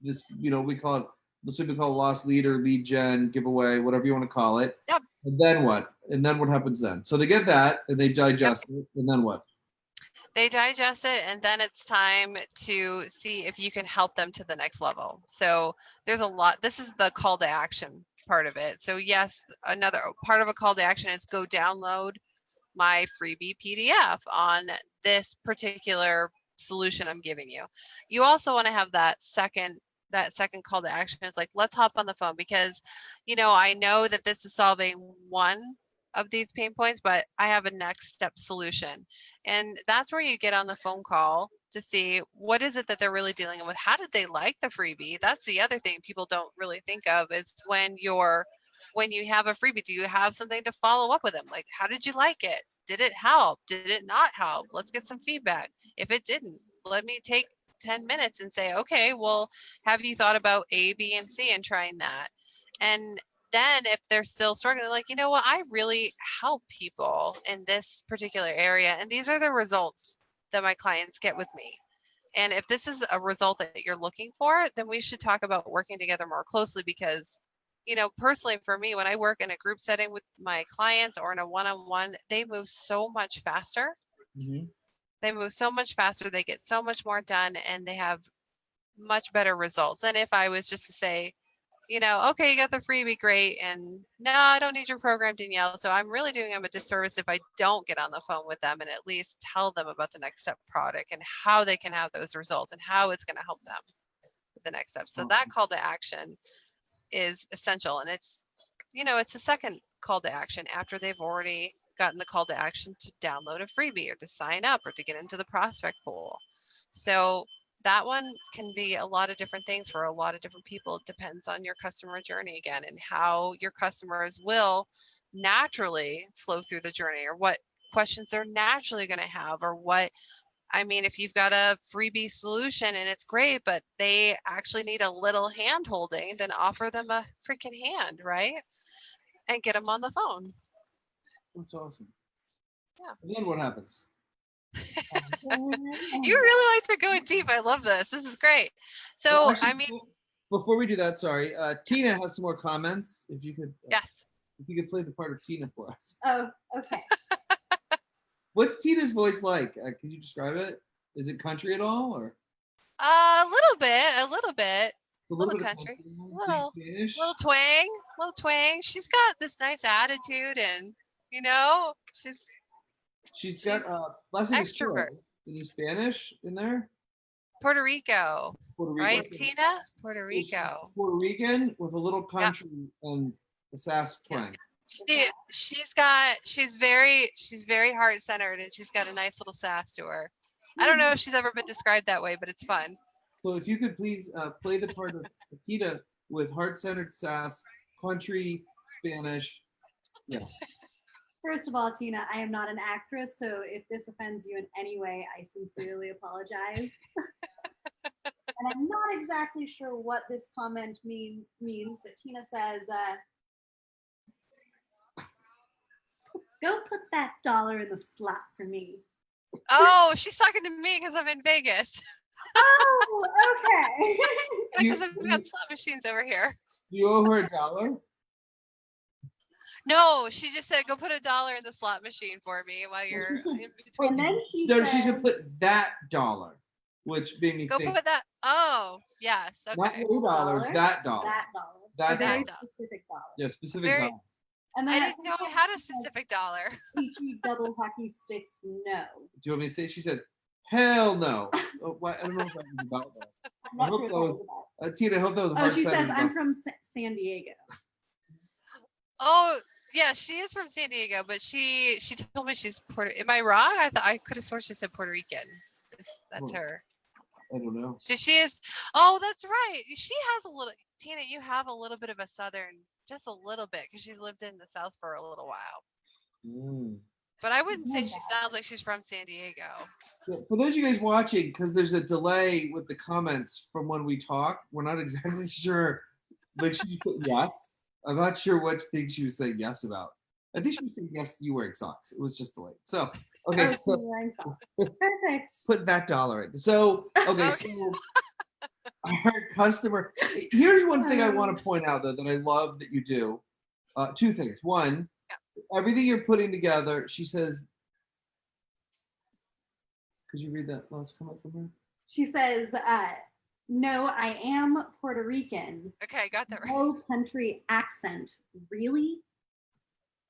This, we call it, this would be called lost leader, lead gen, giveaway, whatever you want to call it. Yep. And then what? And then what happens then? So they get that and they digest it. And then what? They digest it, and then it's time to see if you can help them to the next level. So there's a lot. This is the call to action part of it. So yes, another part of a call to action is go download my freebie PDF on this particular solution I'm giving you. You also want to have that second call to action. It's like, let's hop on the phone, because I know that this is solving one of these pain points, but I have a next step solution. And that's where you get on the phone call to see what is it that they're really dealing with. How did they like the freebie? That's the other thing people don't really think of, is when you have a freebie, do you have something to follow up with them? Like, how did you like it? Did it help? Did it not help? Let's get some feedback. If it didn't, let me take 10 minutes and say, okay, well, have you thought about A, B, and C and trying that? And then if they're still struggling, like, you know what, I really help people in this particular area, and these are the results that my clients get with me. And if this is a result that you're looking for, then we should talk about working together more closely, because personally for me, when I work in a group setting with my clients or in a one-on-one, they move so much faster. Mm-hmm. They move so much faster, they get so much more done, and they have much better results than if I was just to say, okay, you got the freebie, great, and no, I don't need your program, Danielle. So I'm really doing them a disservice if I don't get on the phone with them and at least tell them about the next step product and how they can have those results and how it's going to help them with the next step. So that call to action is essential, and it's the second call to action after they've already gotten the call to action to download a freebie or to sign up or to get into the prospect pool. So that one can be a lot of different things for a lot of different people. It depends on your customer journey again, and how your customers will naturally flow through the journey, or what questions they're naturally going to have, or if you've got a freebie solution and it's great, but they actually need a little hand holding, then offer them a freaking hand, right? And get them on the phone. That's awesome. Yeah. And then what happens? You really like to go in deep. I love this. This is great. So, well, actually, before we do that, sorry, Tina has some more comments. If you could, yes, if you could play the part of Tina for us. Oh, okay. What's Tina's voice like? Can you describe it? Is it country at all, or? A little bit. A little country. Little twang. She's got this nice attitude, and she's got extrovert. Any Spanish in there? Puerto Rico. Right, Tina? Puerto Rico. Puerto Rican with a little country and a sass twang. She's very heart centered, and she's got a nice little sass to her. I don't know if she's ever been described that way, but it's fun. So if you could please play the part of Akita with heart-centered sass, country, Spanish. Yeah. First of all, Tina, I am not an actress, so if this offends you in any way, I sincerely apologize. And I'm not exactly sure what this comment means, but Tina says, go put that dollar in the slot for me. Oh, she's talking to me because I'm in Vegas. Oh, okay. Because I've got slot machines over here. You owe her $1? No, she just said, go put $1 in the slot machine for me while you're in between. And then she should put that dollar, which made me Go think. put that. Oh, yes. Not Okay. $1, that dollar. That dollar. That A very dollar. specific dollar. Yeah, specific Very- dollar. And I then didn't know I had a specific dollar. Peachy double hockey sticks, no. Do you want me to say? She said, "Hell no." Oh, I don't know if that was about that. I'm not hope sure that what was- it was about. Tina, I hope that was. Oh, she says, heart-centered I'm about- from San Diego. Oh, yeah, she is from San Diego, but she told me she's Puerto. Am I wrong? I could have sworn she said Puerto Rican. That's Oh. her. I don't know. She is. Oh, that's right. She has a little. Tina, you have a little bit of a southern, just a little bit, because she's lived in the South for a little while. Mm. But I wouldn't say she sounds like she's from San Diego. Yeah, for those of you guys watching, because there's a delay with the comments from when we talk, we're not exactly sure. Like she put yes. I'm not sure what thing she was saying yes about. I think she was saying yes, you wearing socks. It was just delayed. So okay, Oh, so she's wearing socks. Perfect. put that dollar in. So okay, so our customer. Here's one thing I want to point out though that I love that you do. Two things. One, everything you're putting together. She says. Could you read that last comment from her? She says, no, I am Puerto Rican. Okay, I got that right. No country accent. Really?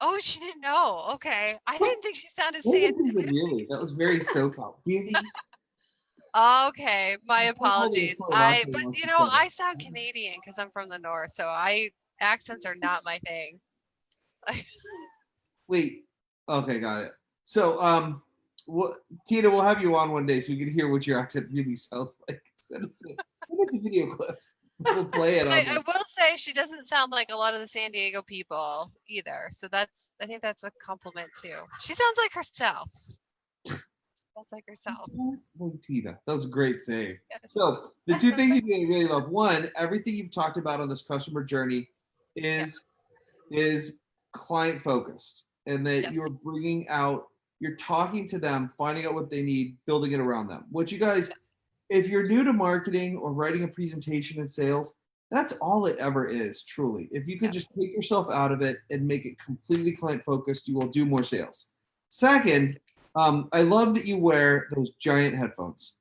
Oh, she didn't know. Okay, I didn't think she sounded What San. was it really? That was very SoCal. Really? Okay, my apologies. Puerto But Rican you know, I sound Canadian because I'm from the north, so accents are not my thing. Wait. Okay, got it. So, Tina, we'll have you on one day so we can hear what your accent really sounds like. Send us a video clip. We'll play it. I will say she doesn't sound like a lot of the San Diego people either. So I think that's a compliment too. She sounds like herself. Sounds like herself. Like Tina. That was a great save. Yeah. So the two things you really, really love. One, everything you've talked about on this customer journey is client focused, and that you're bringing out, you're talking to them, finding out what they need, building it around them. What you guys, if you're new to marketing or writing a presentation in sales, that's all it ever is, truly. If you could just take yourself out of it and make it completely client focused, you will do more sales. Second, I love that you wear those giant headphones.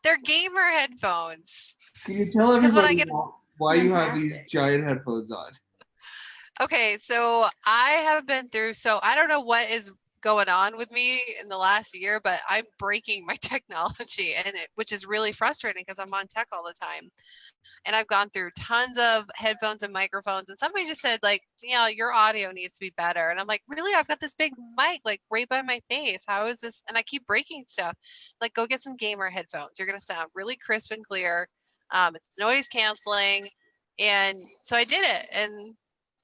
They're gamer headphones. Can you tell everybody why you have these giant headphones on? Okay, so I have been through, so I don't know what is going on with me in the last year, but I'm breaking my technology, which is really frustrating because I'm on tech all the time. And I've gone through tons of headphones and microphones, and somebody just said, like, your audio needs to be better. And I'm like, really? I've got this big mic like right by my face. How is this? And I keep breaking stuff. Like, go get some gamer headphones. You're gonna sound really crisp and clear. It's noise canceling. And so I did it, and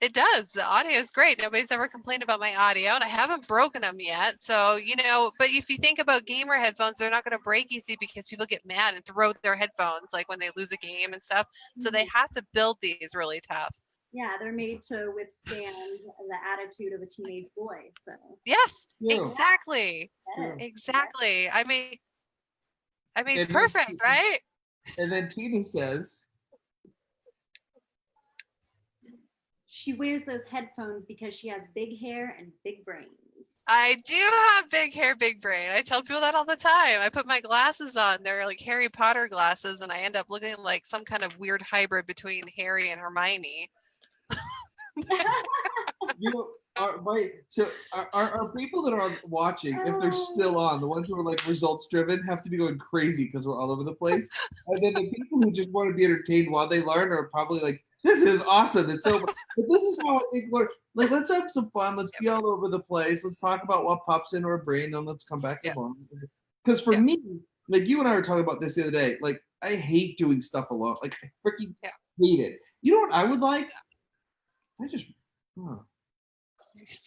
it does. The audio is great. Nobody's ever complained about my audio, and I haven't broken them yet. So, but if you think about gamer headphones, they're not going to break easy because people get mad and throw their headphones like when they lose a game and stuff. So they have to build these really tough. Yeah, they're made to withstand the attitude of a teenage boy. So yes, Yeah. exactly. Yeah. Exactly. I mean, it's perfect, right? And then Tina says, she wears those headphones because she has big hair and big brains. I do have big hair, big brain. I tell people that all the time. I put my glasses on. They're like Harry Potter glasses, and I end up looking like some kind of weird hybrid between Harry and Hermione. Are people that are watching, if they're still on, the ones who are like results driven, have to be going crazy because we're all over the place, and then the people who just want to be entertained while they learn are probably like, "This is awesome." And so, but this is how I think. Like, let's have some fun. Let's be all over the place. Let's talk about what pops into our brain, then let's come back to home. Because for me, like you and I were talking about this the other day. Like, I hate doing stuff alone. Like, I freaking hate it. You know what I would like? I just.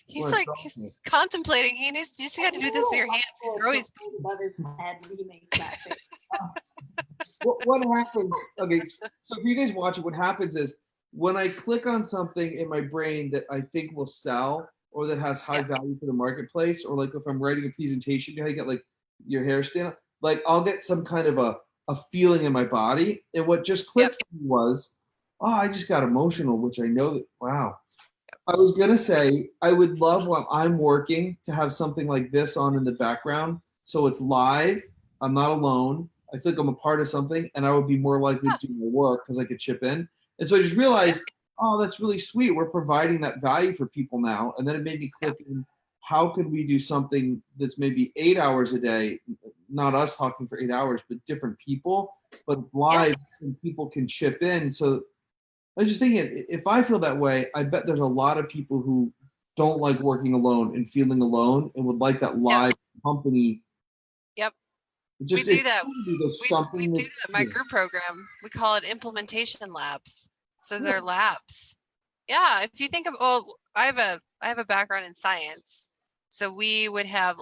He's like he's contemplating. He needs. You just got to do this with your hands. You're always above his head. He makes that face. What happens? Okay, so if you guys watch it, what happens is when I click on something in my brain that I think will sell or that has high value for the marketplace, or like if I'm writing a presentation, you know how you get like your hair stand up, like I'll get some kind of a feeling in my body. And what just clicked for me was, oh, I just got emotional, which I know that, wow. I was gonna say I would love while I'm working to have something like this on in the background, so it's live. I'm not alone. I feel like I'm a part of something, and I would be more likely to do my work because I could chip in. And so I just realized, oh, that's really sweet. We're providing that value for people now, and then it made me click in. How could we do something that's maybe 8 hours a day, not us talking for 8 hours, but different people, but it's live and people can chip in. So I was just thinking, if I feel that way, I bet there's a lot of people who don't like working alone and feeling alone and would like that live company. Yep. Just, we do that. We do that in my yeah. group program. We call it implementation labs. So they're labs. Yeah. If you think of, I have a background in science. So we would have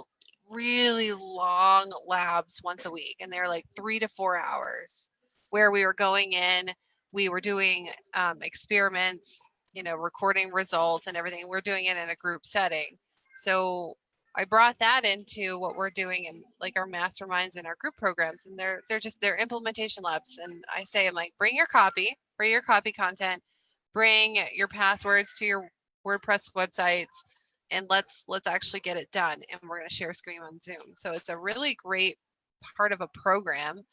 really long labs once a week, and they're like 3 to 4 hours where we were going in, we were doing experiments, recording results and everything. We're doing it in a group setting. So I brought that into what we're doing in like our masterminds and our group programs, and they're implementation labs. And I'm like, bring your copy content, bring your passwords to your WordPress websites, and let's actually get it done. And we're going to share screen on Zoom. So it's a really great part of a program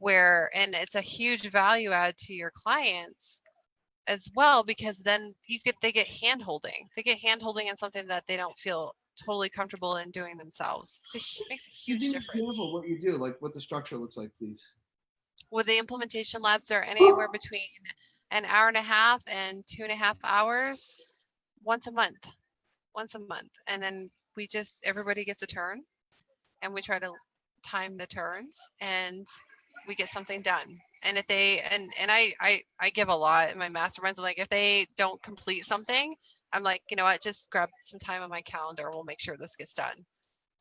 and it's a huge value add to your clients as well, because then they get hand holding. They get hand holding in something that they don't feel totally comfortable in doing themselves. It makes a huge difference. Example what you do, like what the structure looks like, please. Well, the implementation labs are anywhere between an hour and a half and 2.5 hours once a month. And then everybody gets a turn, and we try to time the turns, and we get something done. And if they and I give a lot in my masterminds. I'm like, if they don't complete something, I'm like, you know what, just grab some time on my calendar. We'll make sure this gets done.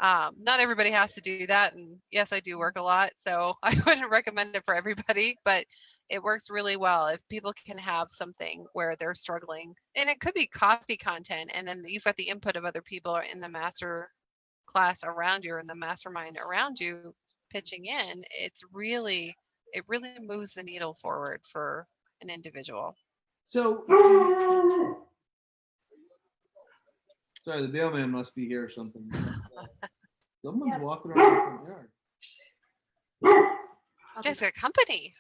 Not everybody has to do that, and yes, I do work a lot, so I wouldn't recommend it for everybody, but it works really well if people can have something where they're struggling. And it could be copy content, and then you've got the input of other people in the master class around you or in the mastermind around you pitching in. It really moves the needle forward for an individual. So sorry, the mailman must be here or something. Someone's walking around the front yard. Just got company.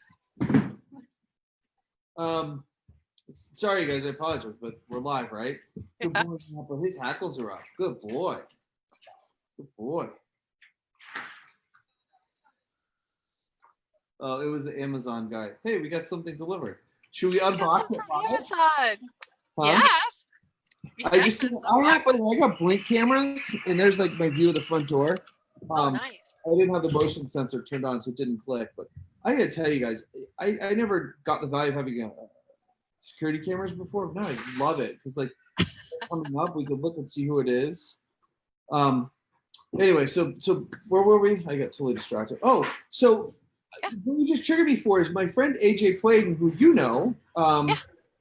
Sorry guys, I apologize, but we're live, right? Good boy. His hackles are up. Good boy. Good boy. Oh, it was the Amazon guy. Hey, we got something delivered. Should we unbox it? Amazon. Yes. I got blink cameras, and there's like my view of the front door. Nice. I didn't have the motion sensor turned on, so it didn't click. But I gotta tell you guys, I never got the value of having security cameras before. No, I love it because like coming up, we could look and see who it is. Anyway, so where were we? I got totally distracted. Oh, so what you just triggered me for is my friend AJ Pladen, who you know.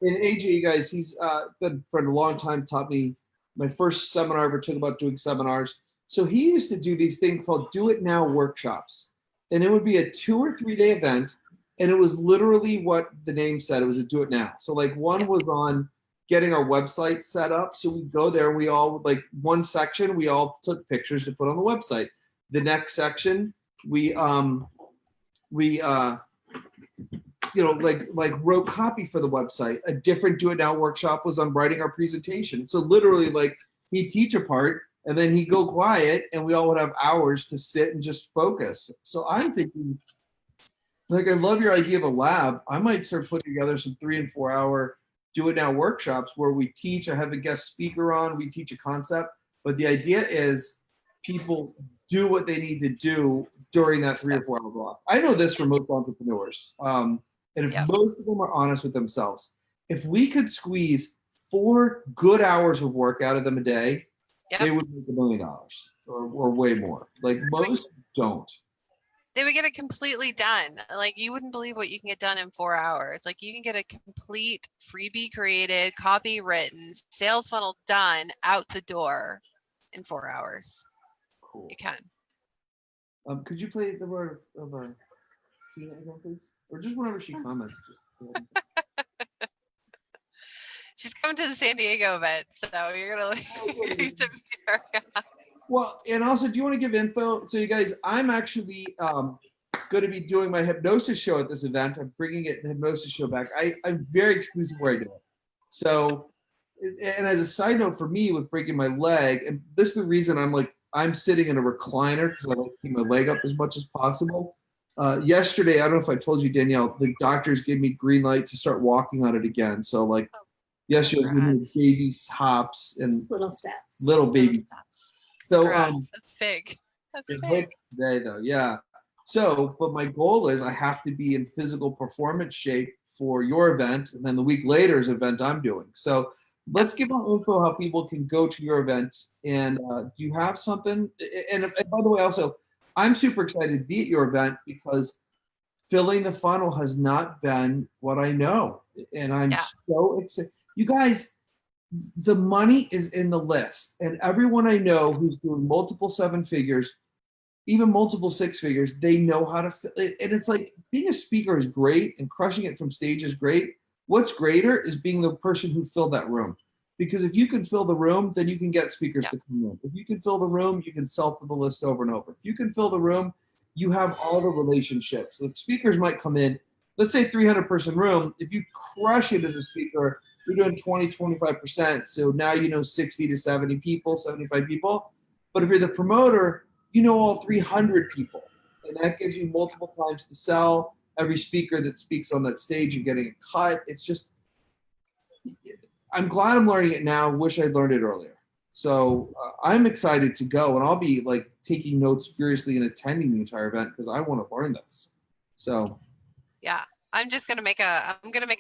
And AJ, you guys, he's been for a long time, taught me my first seminar I ever took about doing seminars. So he used to do these things called Do It Now workshops. And it would be a 2 or 3 day event. And it was literally what the name said. It was a do it now. So like one was on getting our website set up. So we go there, we all, like one section, we all took pictures to put on the website. The next section, we wrote copy for the website. A different do it now workshop was on writing our presentation. So literally like he'd teach a part, and then he'd go quiet, and we all would have hours to sit and just focus. So I'm thinking, like, I love your idea of a lab. I might start putting together some 3 and 4 hour do it now workshops where we teach. I have a guest speaker on, we teach a concept, but the idea is people do what they need to do during that 3 or 4 hour block. I know this for most entrepreneurs. And if most of them are honest with themselves, if we could squeeze 4 good hours of work out of them a day, they would make $1 million or way more. Like most don't. They would get it completely done. Like you wouldn't believe what you can get done in 4 hours. Like you can get a complete freebie created, copy written, sales funnel done out the door in 4 hours. Cool. You can. Could you play the word of Tina again, please? Or just whenever she comments. She's coming to the San Diego event, so you're gonna need to meet her. Well, and also, do you want to give info? So, you guys, I'm actually going to be doing my hypnosis show at this event. I'm bringing the hypnosis show back. I'm very exclusive where I do it. So, and as a side note for me with breaking my leg, and this is the reason I'm sitting in a recliner because I like to keep my leg up as much as possible. Yesterday, I don't know if I told you, Danielle, the doctors gave me green light to start walking on it again. So, yesterday, I was doing baby hops and little steps, little baby steps. So that's big. That's big. Today though, yeah. So, but my goal is I have to be in physical performance shape for your event, and then the week later's event I'm doing. So let's give them info how people can go to your event. And do you have something? And by the way, also, I'm super excited to be at your event because filling the funnel has not been what I know, and I'm so excited. You guys. The money is in the list, and everyone I know who's doing multiple 7 figures, even multiple 6 figures, they know how to fill it. And it's like being a speaker is great and crushing it from stage is great. What's greater is being the person who filled that room. Because if you can fill the room, then you can get speakers to come in. If you can fill the room, you can sell to the list over and over. If you can fill the room, you have all the relationships. The speakers might come in, let's say 300 person room. If you crush it as a speaker, you're doing 20, 25%. So now you know 60 to 70 people, 75 people. But if you're the promoter, you know all 300 people. And that gives you multiple times to sell. Every speaker that speaks on that stage, you're getting a cut. It's just, I'm glad I'm learning it now. Wish I'd learned it earlier. So I'm excited to go. And I'll be taking notes furiously and attending the entire event because I want to learn this. So. Yeah. I'm gonna make a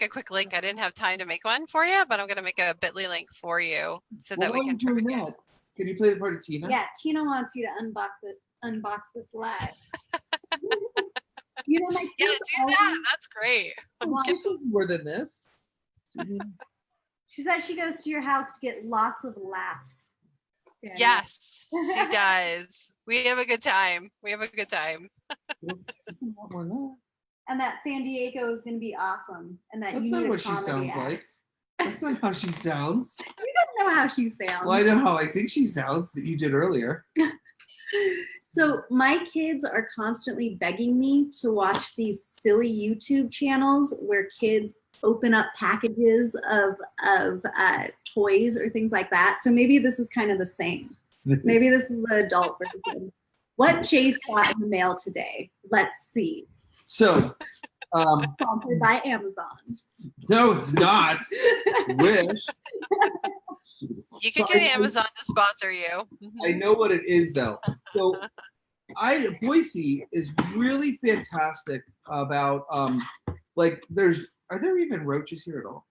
quick link. I didn't have time to make one for you, but I'm gonna make a bit.ly link for you so that we can doing that. Can you play the part of Tina? Yeah, Tina wants you to unbox this live. You know, do that. That's great. This is more than this. She says she goes to your house to get lots of laughs. Yeah, yes, she does. We have a good time. And that San Diego is going to be awesome. And that that's you not need what a she sounds act. like. That's not how she sounds. You don't know how she sounds. Well, I know how I think she sounds that you did earlier. So my kids are constantly begging me to watch these silly YouTube channels where kids open up packages of toys or things like that. So maybe this is kind of the same. Maybe this is the adult version. What Jase got in the mail today? Let's see. So, sponsored by Amazon. No, it's not. Wish. You can get Amazon to sponsor you. I know what it is though. So, Boise is really fantastic about are there even roaches here at all?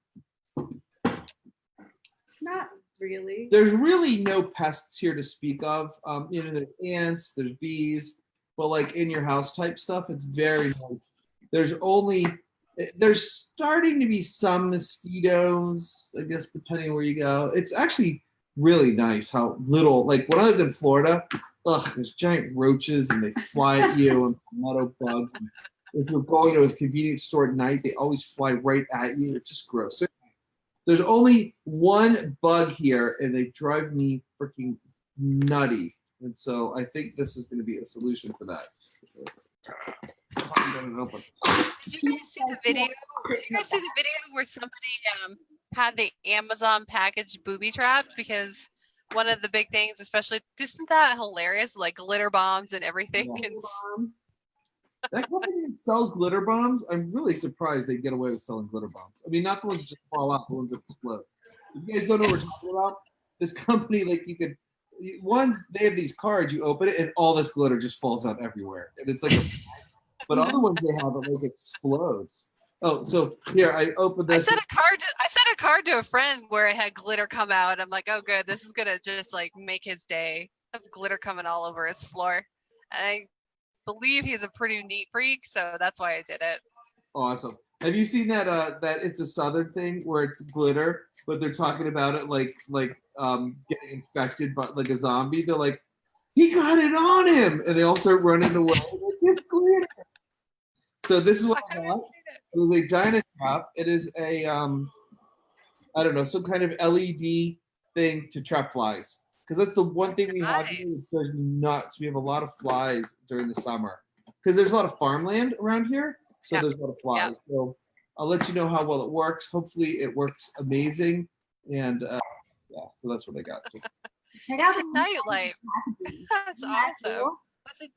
Not really. There's really no pests here to speak of. There's ants, there's bees, but in your house type stuff, it's very nice. There's starting to be some mosquitoes, I guess, depending where you go. It's actually really nice how little, when I lived in Florida, there's giant roaches and they fly at you and palmetto bugs. And if you're going to a convenience store at night, they always fly right at you. It's just gross. So there's only one bug here and they drive me freaking nutty. And so I think this is going to be a solution for that. Did you guys see the video? Where somebody had the Amazon package booby trapped because one of the big things, especially, isn't that hilarious? Like glitter bombs and everything. Yeah. Um, That company that sells glitter bombs, I'm really surprised they get away with selling glitter bombs. I mean, not the ones that just fall out, the ones that explode. If you guys don't know what we're talking about, this company, like you could, ones, they have these cards, you open it, and all this glitter just falls out everywhere. And it's like, but other ones they have, it like explodes. Oh, so here, I opened I this. sent a card to a friend where it had glitter come out. I'm like, oh good, this is gonna just like make his day. Have glitter coming all over his floor. And I believe he's a pretty neat freak, so that's why I did it. Awesome. Have you seen that it's a Southern thing where it's glitter, but they're talking about it like getting infected by like a zombie? They're like, he got it on him, and they all start running away. Like, it's glitter. So this is what I got. It was a giant trap. It is a I don't know, some kind of LED thing to trap flies. Because that's the one thing we have here. It's Nice. nuts. We have a lot of flies during the summer because there's a lot of farmland around here, so Yep. there's a lot of flies. So I'll let you know how well it works. Hopefully, it works amazing. And yeah, so that's what I got. check out It's a the nightlight. packaging. That's Isn't that awesome. cool? What's it?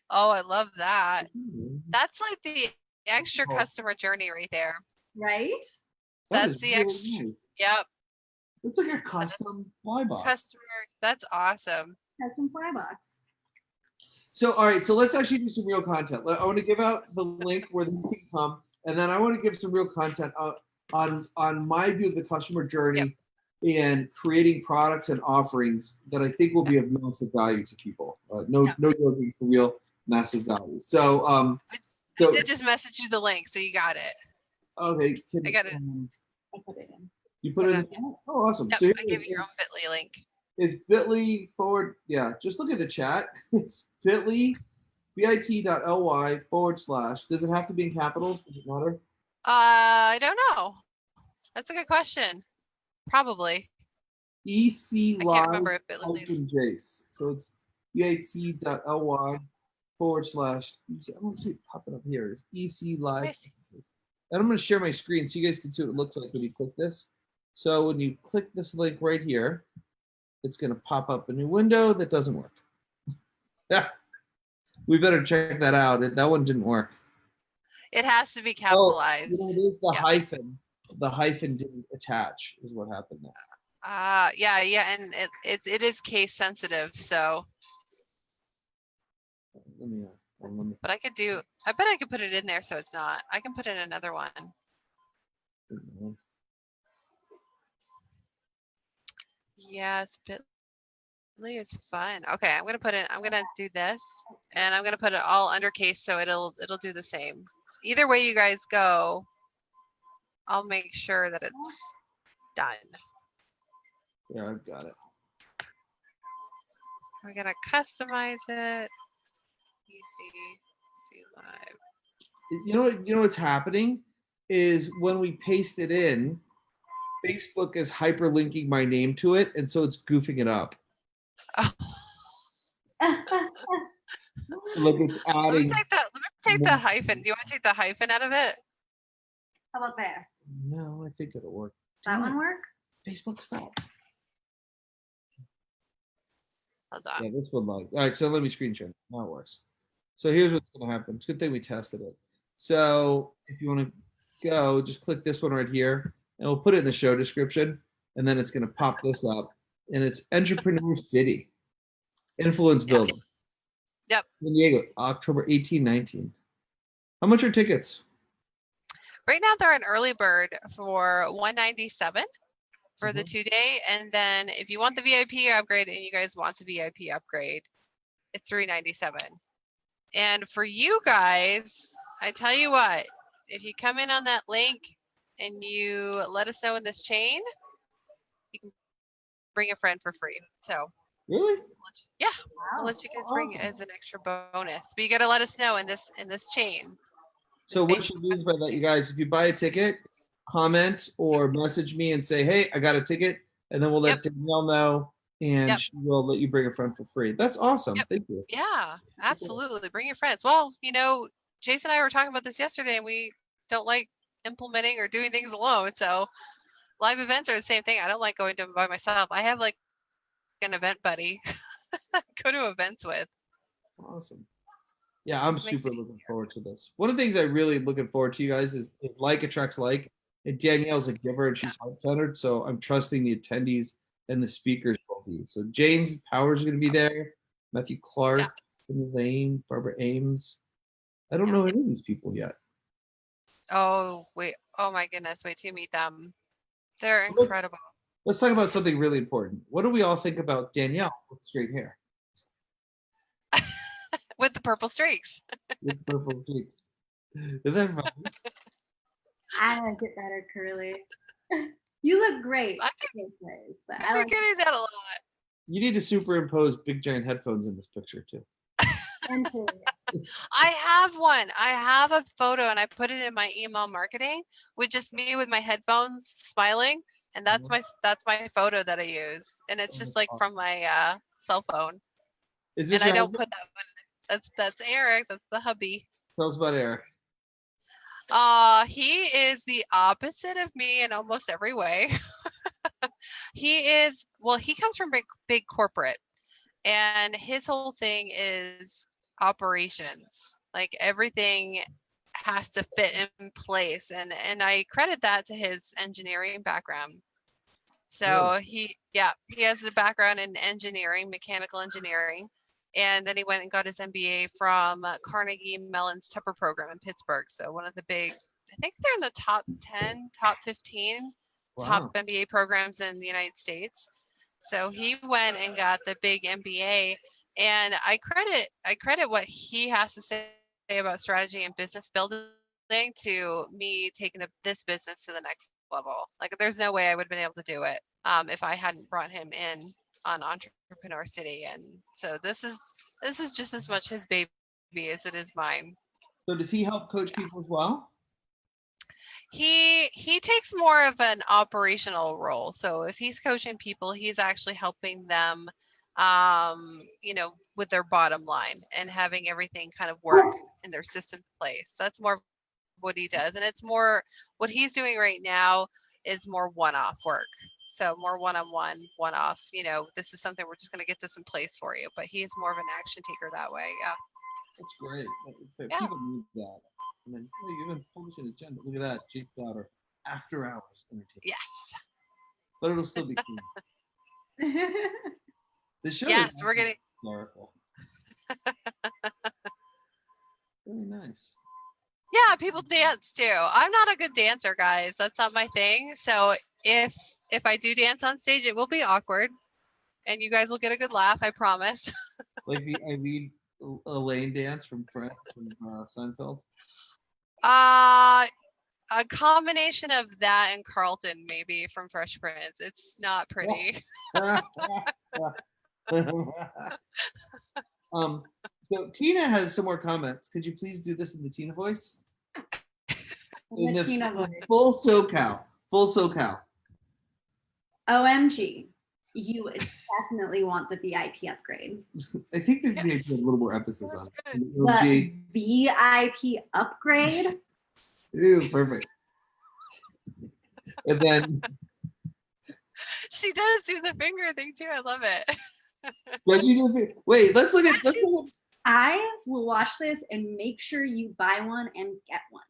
Oh, I love that. Mhm. That's like the extra Oh. customer journey right there. Right? That That's is the really extra. nice. Yep. It's like a custom fly box. Customer. That's awesome. Custom fly box. So, all right, so let's actually do some real content. I want to give out the link where you can come, and then I want to give some real content on my view of the customer journey and creating products and offerings that I think will be of massive value to people. No joking, for real, massive value. So, I did just message you the link, so you got it. okay, I got it. I put it in. You put it in. Oh, awesome. Yep, So I give you your own Bitly link. it's bit.ly forward. Yeah, just look at the chat. It's bit.ly, bit.ly / Does it have to be in capitals? Does it matter? I don't know. That's a good question. Probably. EC I can't remember live if Bitly is. Jase. So it's bit.ly / I don't see it popping up here. It's EC Let live. me see. And I'm going to share my screen so you guys can see what it looks like when you click this. So when you click this link right here, it's going to pop up a new window that doesn't work. Yeah, we better check that out. That one didn't work. It has to be Oh, capitalized. you know, it is the Yeah. hyphen. The hyphen didn't attach, is what happened there. Yeah, and it is case sensitive, so. Let me. But I bet I could put it in there so it's not. I can put in another one. Yes, Bitly is fun. Okay, I'm gonna do this, and I'm gonna put it all undercase so it'll do the same. Either way you guys go, I'll make sure that it's done. Yeah, I've got it. We're gonna customize it. See live. You know what's happening is when we paste it in, Facebook is hyperlinking my name to it, and so it's goofing it up. Oh. So like it's Let me adding. take the hyphen. Do you want to take the hyphen out of it? How about there? No, I think it'll work. Does that one work? Facebook stop. Hold on. Yeah, this one like. All right, so let me screen share. Now it works. So here's what's going to happen. It's a good thing we tested it. So if you want to go, just click this one right here, and we'll put it in the show description, and then it's going to pop this up, and it's Entrepreneur City, Influence Building. Yep. San Diego, October 18, 19. How much are tickets? Right now they're an early bird for $197 for the 2-day, and then if you want the VIP upgrade and you guys want the VIP upgrade, it's $397. And for you guys, I tell you what, if you come in on that link and you let us know in this chain, you can bring a friend for free. So Really? yeah, Wow. I'll let you guys bring it as an extra bonus. But you got to let us know in this chain. So what you do for that, you guys, if you buy a ticket, comment or message me and say, hey, I got a ticket, and then we'll let Danielle know, and she will let you bring a friend for free. That's awesome. Thank you. Yeah, absolutely. Bring your friends. Well, Jase and I were talking about this yesterday, and we don't like implementing or doing things alone. So live events are the same thing. I don't like going to them by myself. I have like an event buddy. Go to events with. Awesome. Yeah, It I'm just makes super it looking forward to this. One of the things I really looking forward to, you guys, is like attracts like. And Danielle's a giver and she's heart-centered, so I'm trusting the attendees and the speakers will be. So James Powers is going to be there, Matthew Clark, Yeah. Lane, Barbara Ames. I don't Yeah. know any of these people yet. Oh wait! Oh my goodness! Wait till you meet them. They're Let's- incredible. Let's talk about something really important. What do we all think about Danielle with straight hair, With the purple streaks. with purple streaks? Is that funny? I like it better curly. You look great I both ways, but I I've like been getting that a lot. You need to superimpose big giant headphones in this picture too. and curly. I have one. I have a photo and I put it in my email marketing with just me with my headphones smiling. And that's my photo that I use. And it's just like from my cell phone. Is this And I your don't husband? put that one. That's Eric. That's the hubby. Tell us about Eric. He is the opposite of me in almost every way. He comes from big corporate, and his whole thing is operations. Like everything has to fit in place, and I credit that to his engineering background. So he has a background in engineering, mechanical engineering, and then he went and got his MBA from Carnegie Mellon's Tupper program in Pittsburgh. So one of the big, I think they're in the top 10, top 15 top Wow. MBA programs in the United States. So he went and got the big MBA, and I credit what he has to say about strategy and business building to me taking this business to the next level. Like there's no way I would have been able to do it if I hadn't brought him in on Entrepreneur City. And so this is just as much his baby as it is mine. So does he help coach people as well? He takes more of an operational role. So if he's coaching people, he's actually helping them with their bottom line and having everything kind of work in their system place. That's more what he does. And it's more what he's doing right now is more one-off work. So more one-on-one, one-off, this is something we're just going to get this in place for you. But he's more of an action taker that way. Yeah. That's great. Yeah. People need that. And then you even publish an agenda. Look at that, Jase Souder, after hours entertainment. Yes. But it'll still be clean. The show Yes, is we're getting hysterical. Really nice. Yeah, people dance too. I'm not a good dancer, guys. That's not my thing. So if I do dance on stage, it will be awkward, and you guys will get a good laugh. I promise. Like the Eileen Elaine dance from Seinfeld. A combination of that and Carlton, maybe from Fresh Prince. It's not pretty. So Tina has some more comments. Could you please do this in the Tina voice? In the Tina voice. Full SoCal. Full SoCal. OMG. You definitely want the VIP upgrade. I think they need a little more emphasis on it. The VIP upgrade? It is perfect. And then She does do the finger thing too. I love it. does you do it? Wait, let's look at I will watch this and make sure you buy one and get one.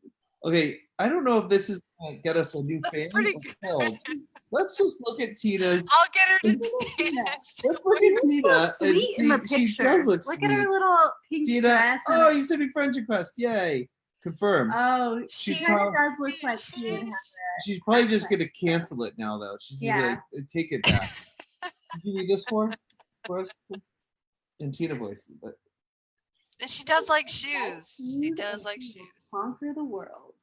Okay, I don't know if this is gonna get us a new fan pretty or killed. Let's just look at Tina's. I'll get her to dance. Let's look at Tina So and sweet in the see. She picture. does look Look sweet. at her little pink Tina, dress. and- oh, you sent me friends request. Yay. Confirm. Oh, She she prob- does look like she would have She's probably just gonna cancel it now though. She's gonna be like, take it back. Did you need this for us? In Tina voice. But And she does like shoes. She does like shoes. Conquer the world.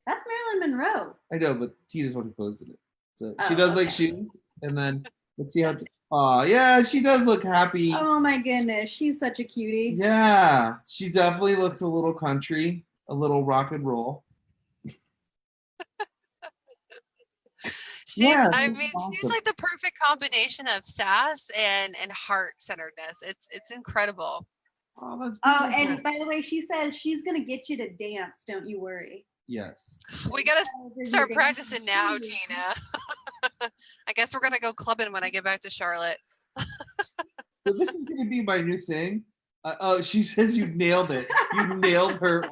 That's Marilyn Monroe. I know, but Tina's one who posted it. So she Oh, does like okay. shoes. And then let's see how oh yeah, she does look happy. Oh my goodness, she's such a cutie. Yeah, she definitely looks a little country, a little rock and roll. She's Yeah, I she's mean, she's awesome. like the perfect combination of sass and heart-centeredness. It's incredible. Oh, that's Oh, beautiful. and by the way, she says she's gonna get you to dance. Don't you worry. Yes. We gotta You're start dancing practicing now, too. Tina. I guess we're gonna go clubbing when I get back to Charlotte. So this is going to be my new thing. Oh, she says you nailed it. You nailed her.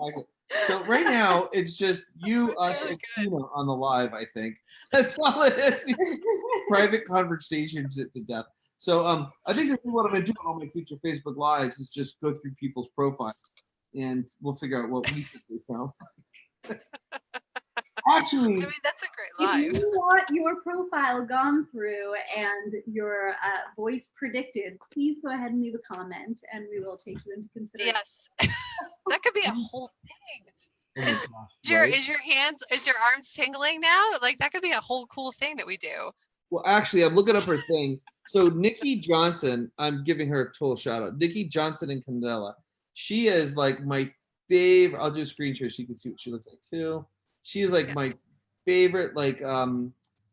So right now it's just you, us, Really and good. Tina on the live. I think that's all it is. Private conversations to death. So I think that's what I'm going to do on all my future Facebook lives is just go through people's profiles, and we'll figure out what we think they sound. Actually, I mean, that's a great If live. you want your profile gone through and your voice predicted, please go ahead and leave a comment, and we will take you into consideration. Yes. That could be a whole thing. oh my gosh, Is your arms tingling now? Like that could be a whole cool thing that we do. Well, actually, I'm looking up her thing. So Nikki Johnson, I'm giving her a total shout out. Nikki Johnson and Candela. She is like my favorite. I'll do a screen share so you can see what she looks like too. She is like my favorite. Like,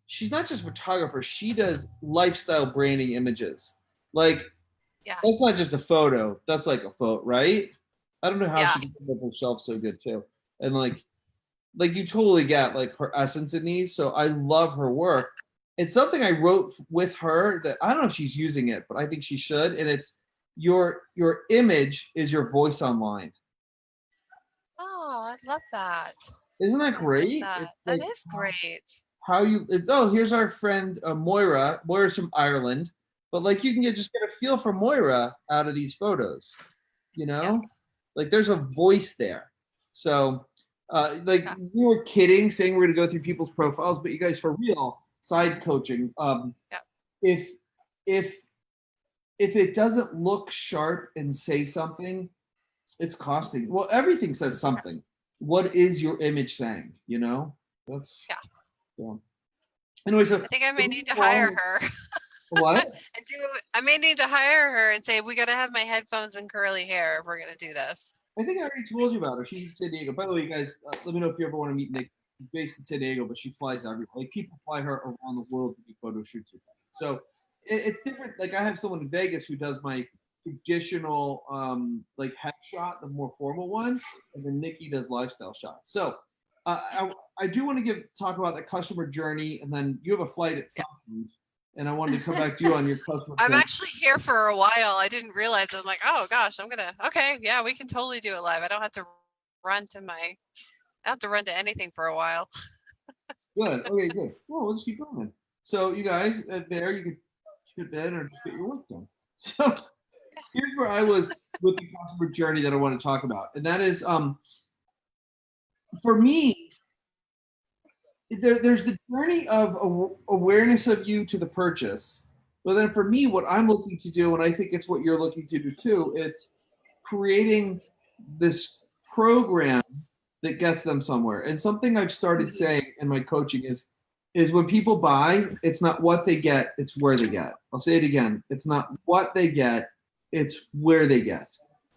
she's not just a photographer. She does lifestyle branding images. Like, that's not just a photo. That's like a photo, right? I don't know how she can put up herself so good too. And like you totally get like her essence in these. So I love her work. It's something I wrote with her that I don't know if she's using it, but I think she should. And it's your image is your voice online. Oh, I love that. Isn't that great? That is great. How you? Here's our friend Moira. Moira's from Ireland, but like you can just get a feel for Moira out of these photos. You know, like there's a voice there. So, we were kidding, saying we're gonna go through people's profiles, but you guys, for real, side coaching. If it doesn't look sharp and say something, it's costing. Well, everything says something. What is your image saying? You know, that's Anyway, so I think I may need to hire her. What? I may need to hire her and say we got to have my headphones and curly hair if we're gonna do this. I think I already told you about her. She's in San Diego. By the way, you guys, let me know if you ever want to meet Nick. She's based in San Diego, but she flies everywhere. Like people fly her around the world to do photo shoots with her. So it's different. Like I have someone in Vegas who does my traditional like headshot, the more formal one, and then Nikki does lifestyle shots. So I do want to talk about the customer journey, and then you have a flight at some point, and I wanted to come back to you on your customer. I'm actually here for a while. I didn't realize. I'm like, oh gosh, we can totally do it live. I don't have to run to anything for a while. Good. Okay, good. Well, let's keep going. So you guys, there you can chip in or just get your work done. So here's where I was with the customer journey that I want to talk about, and that is, for me, there's the journey of awareness of you to the purchase. But then for me, what I'm looking to do, and I think it's what you're looking to do too, it's creating this program that gets them somewhere. And something I've started saying in my coaching is when people buy, it's not what they get, it's where they get. I'll say it again. It's not what they get, it's where they get.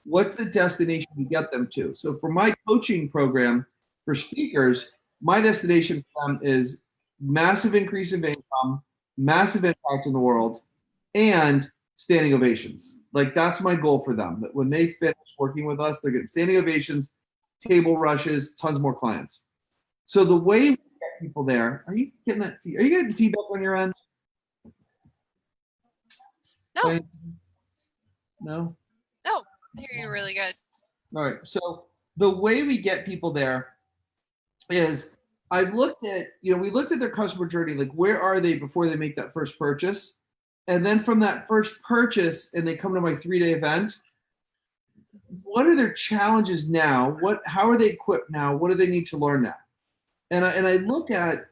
What's the destination to get them to? So for my coaching program for speakers, my destination for them is massive increase in income, massive impact in the world, and standing ovations. Like that's my goal for them. That when they finish working with us, they're getting standing ovations, table rushes, tons more clients. So the way we get people there, are you getting that? Are you getting feedback on your end? No. No? No, I hear you really good. All right. So the way we get people there is we looked at their customer journey, like where are they before they make that first purchase? And then from that first purchase and they come to my 3-day event, what are their challenges now? How are they equipped now? What do they need to learn now? And I look at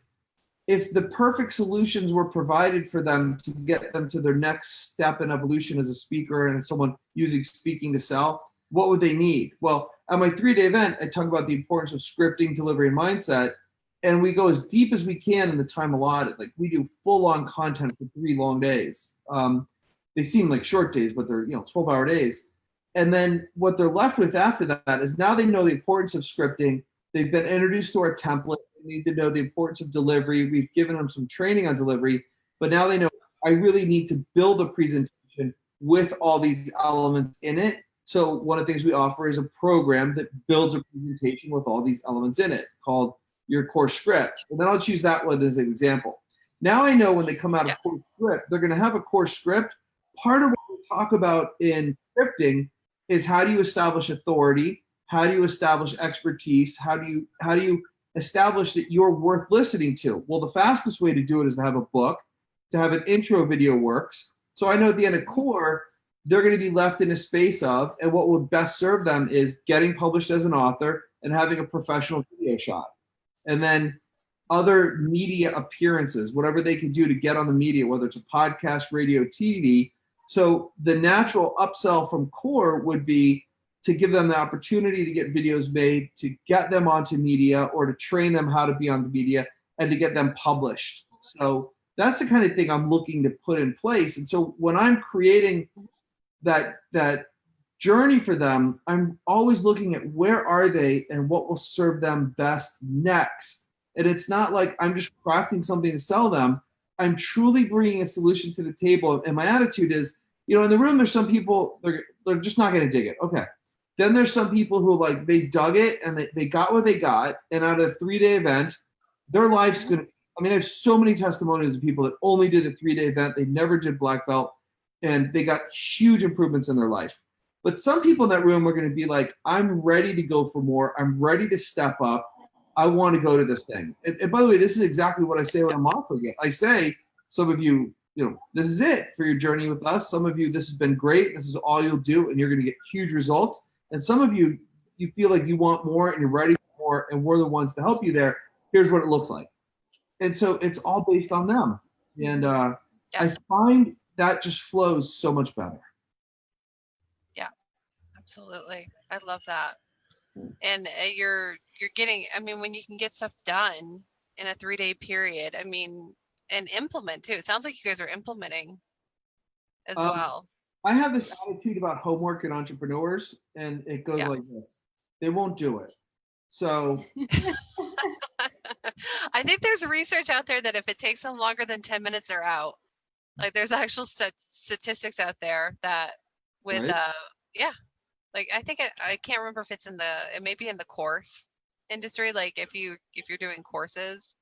if the perfect solutions were provided for them to get them to their next step in evolution as a speaker and someone using speaking to sell, what would they need? Well, at my 3-day event, I talk about the importance of scripting, delivery, and mindset. And we go as deep as we can in the time allotted. Like we do full-on content for 3 long days. They seem like short days, but they're 12-hour days. And then what they're left with after that is now they know the importance of scripting. They've been introduced to our template. They need to know the importance of delivery. We've given them some training on delivery, but now they know I really need to build a presentation with all these elements in it. So one of the things we offer is a program that builds a presentation with all these elements in it called your core script. And then I'll choose that one as an example. Now I know when they come out Yeah. of course script, they're going to have a course script. Part of what we talk about in scripting is how do you establish authority? How do you establish expertise? How do you establish that you're worth listening to? Well, the fastest way to do it is to have a book, to have an intro video works. So I know at the end of core, they're going to be left in a space of, and what would best serve them is getting published as an author and having a professional video shot. And then other media appearances, whatever they can do to get on the media, whether it's a podcast, radio, TV. So the natural upsell from core would be to give them the opportunity to get videos made, to get them onto media, or to train them how to be on the media and to get them published. So that's the kind of thing I'm looking to put in place. And so when I'm creating that journey for them, I'm always looking at where are they and what will serve them best next. And it's not like I'm just crafting something to sell them. I'm truly bringing a solution to the table. And my attitude is, you know, in the room, there's some people, they're just not going to dig it. Okay. Then there's some people who like, they dug it and they got what they got. And out of a 3-day event, their life's going to, I mean, I have so many testimonials of people that only did a 3-day event. They never did black belt and they got huge improvements in their life. But some people in that room are going to be like, I'm ready to go for more. I'm ready to step up. I want to go to this thing. And by the way, this is exactly what I say when I'm offering it. I say, some of you, you know, this is it for your journey with us. Some of you, this has been great. This is all you'll do, and you're going to get huge results. And some of you, you feel like you want more and you're ready for more, and we're the ones to help you there. Here's what it looks like. And so it's all based on them. And I find that just flows so much better. Yeah, absolutely. I love that. And you're getting, I mean, when you can get stuff done in a 3-day period, I mean, and implement too. It sounds like you guys are implementing as well. I have this attitude about homework and entrepreneurs, and it goes like this. They won't do it. So I think there's research out there that if it takes them longer than 10 minutes, they're out. Like there's actual statistics out there that with, right? Like I think I can't remember if it's it may be in the course industry. Like if you're doing courses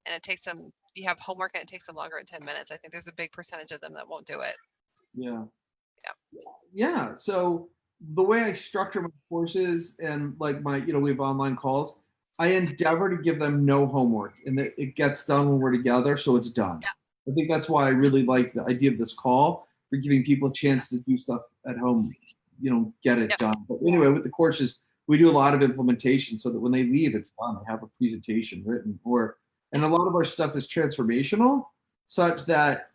and it takes them, you have homework and it takes them longer than 10 minutes. I think there's a big percentage of them that won't do it. Yeah. So the way I structure my courses and like my, you know, we have online calls, I endeavor to give them no homework and that it gets done when we're together. So it's done. I think that's why I really like the idea of this call for giving people a chance to do stuff at home, you know, get it done. But anyway, with the courses, we do a lot of implementation so that when they leave, it's done. They have a presentation written and a lot of our stuff is transformational such that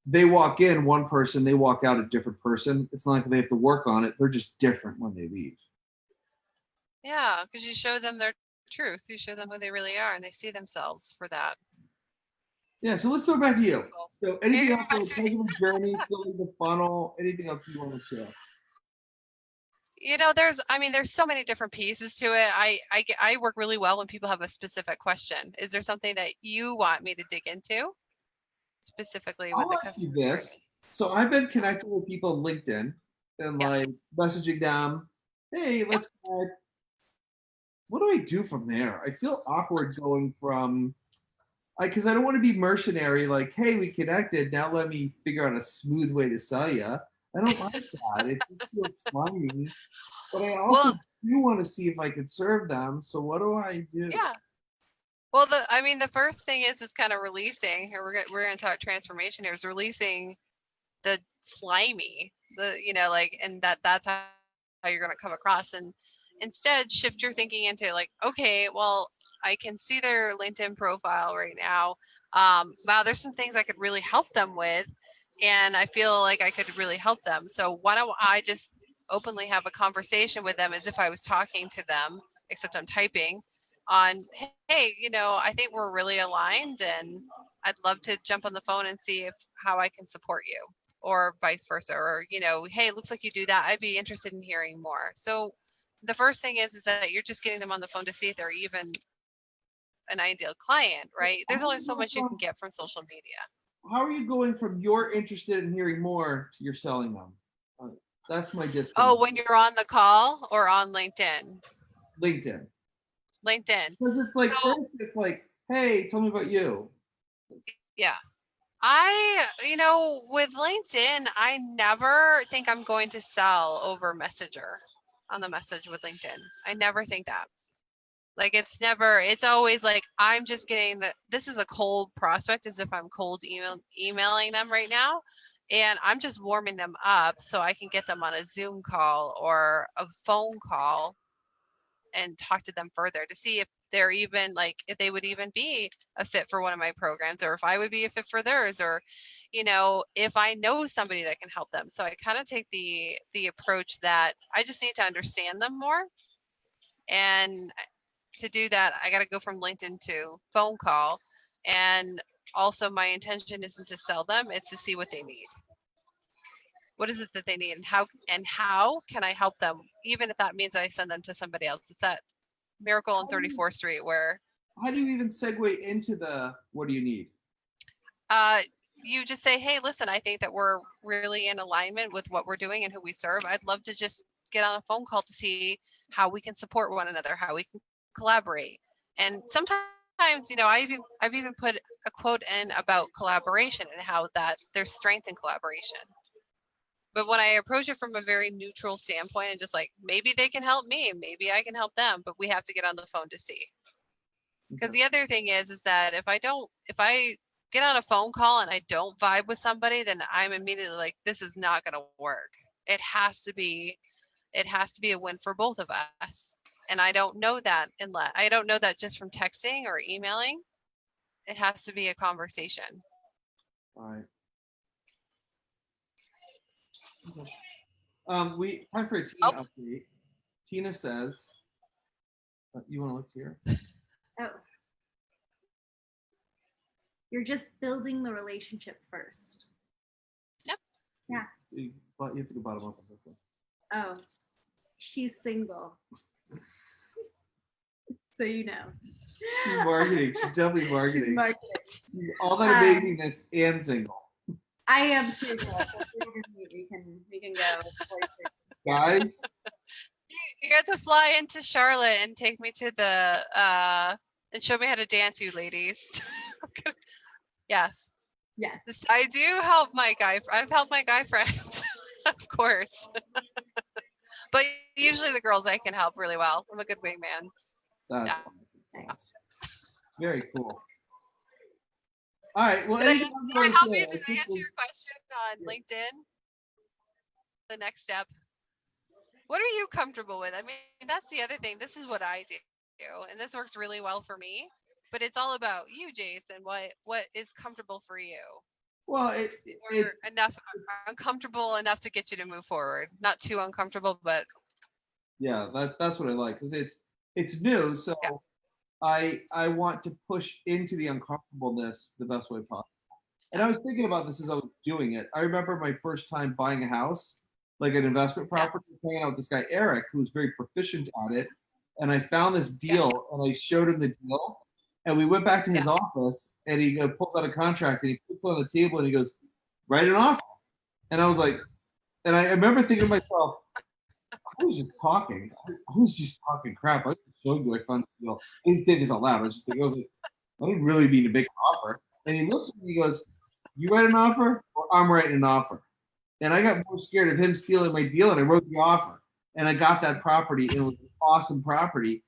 they walk in one person, they walk out a different person. It's not like they have to work on it. They're just different when they leave. Yeah, because you show them their truth. You show them who they really are, and they see themselves for that. Yeah, so let's go back to you. So anything else on the customer journey, filling the funnel, anything else you want to share? You know, there's so many different pieces to it. I work really well when people have a specific question. Is there something that you want me to dig into specifically with the customer journey? So I've been connecting with people on LinkedIn and like messaging them, hey, let's connect. What do I do from there? I feel awkward going from, because I don't want to be mercenary, like, hey, we connected, now let me figure out a smooth way to sell you. I don't like that. It just feels slimy. But I also do want to see if I could serve them. So what do I do? Yeah. Well, the first thing is kind of releasing. Here we're gonna talk transformation here. Is releasing the slimy, and that's how you're gonna come across, and instead shift your thinking into like, okay, well, I can see their LinkedIn profile right now. Wow, there's some things I could really help them with, and I feel like I could really help them. So why don't I just openly have a conversation with them as if I was talking to them, except I'm typing on, hey, I think we're really aligned, and I'd love to jump on the phone and see how I can support you, or vice versa, or hey, it looks like you do that. I'd be interested in hearing more. So the first thing is that you're just getting them on the phone to see if they're even an ideal client, right? There's only so much you can get from social media. How are you going from you're interested in hearing more to you're selling them? That's my disconnect. Oh, when you're on the call or on LinkedIn? LinkedIn. Because it's like, first it's like, hey, tell me about you. Yeah. With LinkedIn, I never think I'm going to sell over Messenger on the message with LinkedIn. I never think that. Like it's always like I'm just getting this is a cold prospect as if I'm cold emailing them right now. And I'm just warming them up so I can get them on a Zoom call or a phone call and talk to them further to see if they're even like if they would even be a fit for one of my programs or if I would be a fit for theirs or if I know somebody that can help them. So I kind of take the approach that I just need to understand them more. And to do that, I got to go from LinkedIn to phone call. And also my intention isn't to sell them, it's to see what they need. What is it that they need and how can I help them, even if that means I send them to somebody else. It's that Miracle on 34th Street where How do you even segue into the what do you need? uh, you just say, hey, listen, I think that we're really in alignment with what we're doing and who we serve. I'd love to just get on a phone call to see how we can support one another, how we can collaborate. And sometimes, I've even put a quote in about collaboration and how that there's strength in collaboration. But when I approach it from a very neutral standpoint and just like maybe they can help me, maybe I can help them, but we have to get on the phone to see. Because the other thing is that if I get on a phone call and I don't vibe with somebody, then I'm immediately like, this is not going to work. It has to be, it has to be a win for both of us. And I don't know that I don't know that just from texting or emailing. It has to be a conversation. All right. We time for a Tina update. Tina says, "You want to look here?" Oh. You're just building the relationship first. Yep. Yeah. You have to go bottom up on this one. Oh, she's single. So you know. She's marketing. She's definitely marketing. She's marketing. All that amazingness and single. I am too. So we can go. Guys, You have to fly into Charlotte and take me to the and show me how to dance, you ladies. Yes. Yes. I do help my guy. I've helped my guy friends, of course. But usually the girls I can help really well. I'm a good wingman. that's Yeah. awesome. Very cool. All right. Well, Did I help you? Did I answer your question on LinkedIn? The next step. What are you comfortable with? I mean, that's the other thing. This is what I do, and this works really well for me. But it's all about you, Jason. What is comfortable for you? Well, Or enough uncomfortable enough to get you to move forward. Not too uncomfortable, but yeah, that's what I like because it's new, so yeah. I want to push into the uncomfortableness the best way possible. And I was thinking about this as I was doing it. I remember my first time buying a house, like an investment property, hanging out with this guy Eric, who was very proficient at it. And I found this deal, and I showed him the deal, and we went back to his office, and he pulls out a contract, and he puts it on the table, and he goes, "Write an offer." And I was like, and I remember thinking to myself, I was just talking. I was just talking crap. I was just showing you I found the deal. I didn't say this out loud. I was just thinking, I was like, I didn't really mean to make an offer. And he looks at me, he goes, "You write an offer, or I'm writing an offer." And I got more scared of him stealing my deal, and I wrote the offer. And I got that property, and it was an awesome property.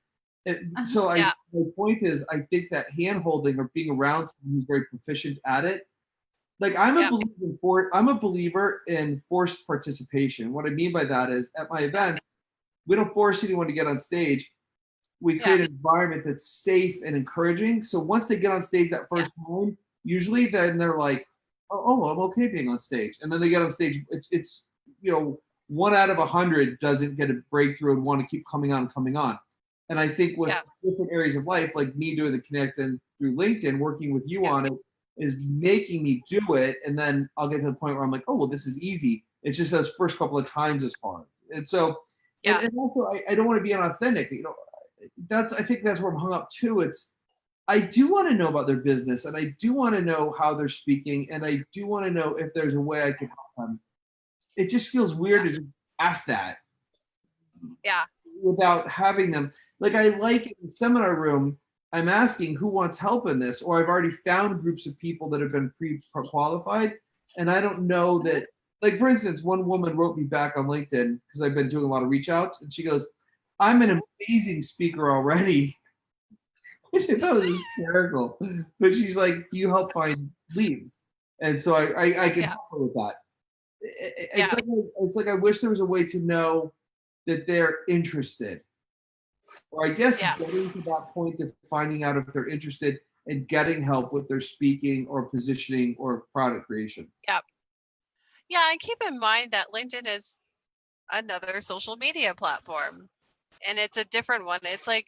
So my point is, I think that hand holding or being around someone who's very proficient at it, like I'm a believer in forced participation. What I mean by that is, at my events, we don't force anyone to get on stage. We create an environment that's safe and encouraging. So once they get on stage that first time, usually then they're like, oh, I'm okay being on stage. And then they get on stage. It's 1 out of 100 doesn't get a breakthrough and want to keep coming on and coming on. And I think with different areas of life, like me doing the Connect and through LinkedIn, working with you on it, is making me do it. And then I'll get to the point where I'm like, oh, well, this is easy. It's just those first couple of times is hard. And so, and also I don't want to be unauthentic. I think that's where I'm hung up too. I do want to know about their business, and I do want to know how they're speaking, and I do want to know if there's a way I can help them. It just feels weird to just ask that. Yeah. Without having them. Like I like in the seminar room, I'm asking who wants help in this, or I've already found groups of people that have been pre-qualified, and I don't know that. Like for instance, one woman wrote me back on LinkedIn because I've been doing a lot of reach outs, and she goes, "I'm an amazing speaker already." Which I thought was hysterical. But she's like, "Do you help find leads?" And so I can Yeah. help her with that. Yeah. It's like I wish there was a way to know that they're interested, or I guess Yeah. getting to that point of finding out if they're interested and getting help with their speaking or positioning or product creation. Yeah. Yeah. And keep in mind that LinkedIn is another social media platform. And it's a different one. It's like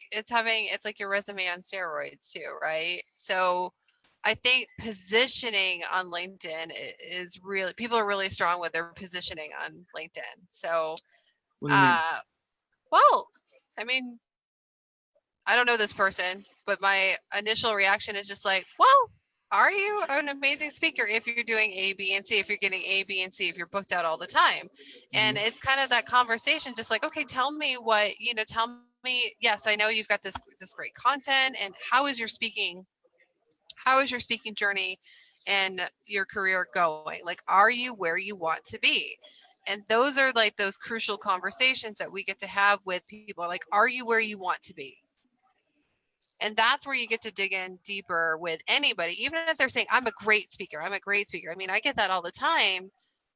your resume on steroids too, right? So I think positioning on LinkedIn is really, people are really strong with their positioning on LinkedIn. So What do you mean? well, I mean, I don't know this person, but my initial reaction is just like, well, are you an amazing speaker if you're doing A, B, and C, if you're getting A, B, and C, if you're booked out all the time? And it's kind of that conversation, just like, okay, tell me tell me, yes, I know you've got this great content, and how is your speaking journey and your career going? Like, are you where you want to be? And those are like those crucial conversations that we get to have with people. Like, are you where you want to be? And that's where you get to dig in deeper with anybody, even if they're saying, I'm a great speaker. I'm a great speaker. I mean, I get that all the time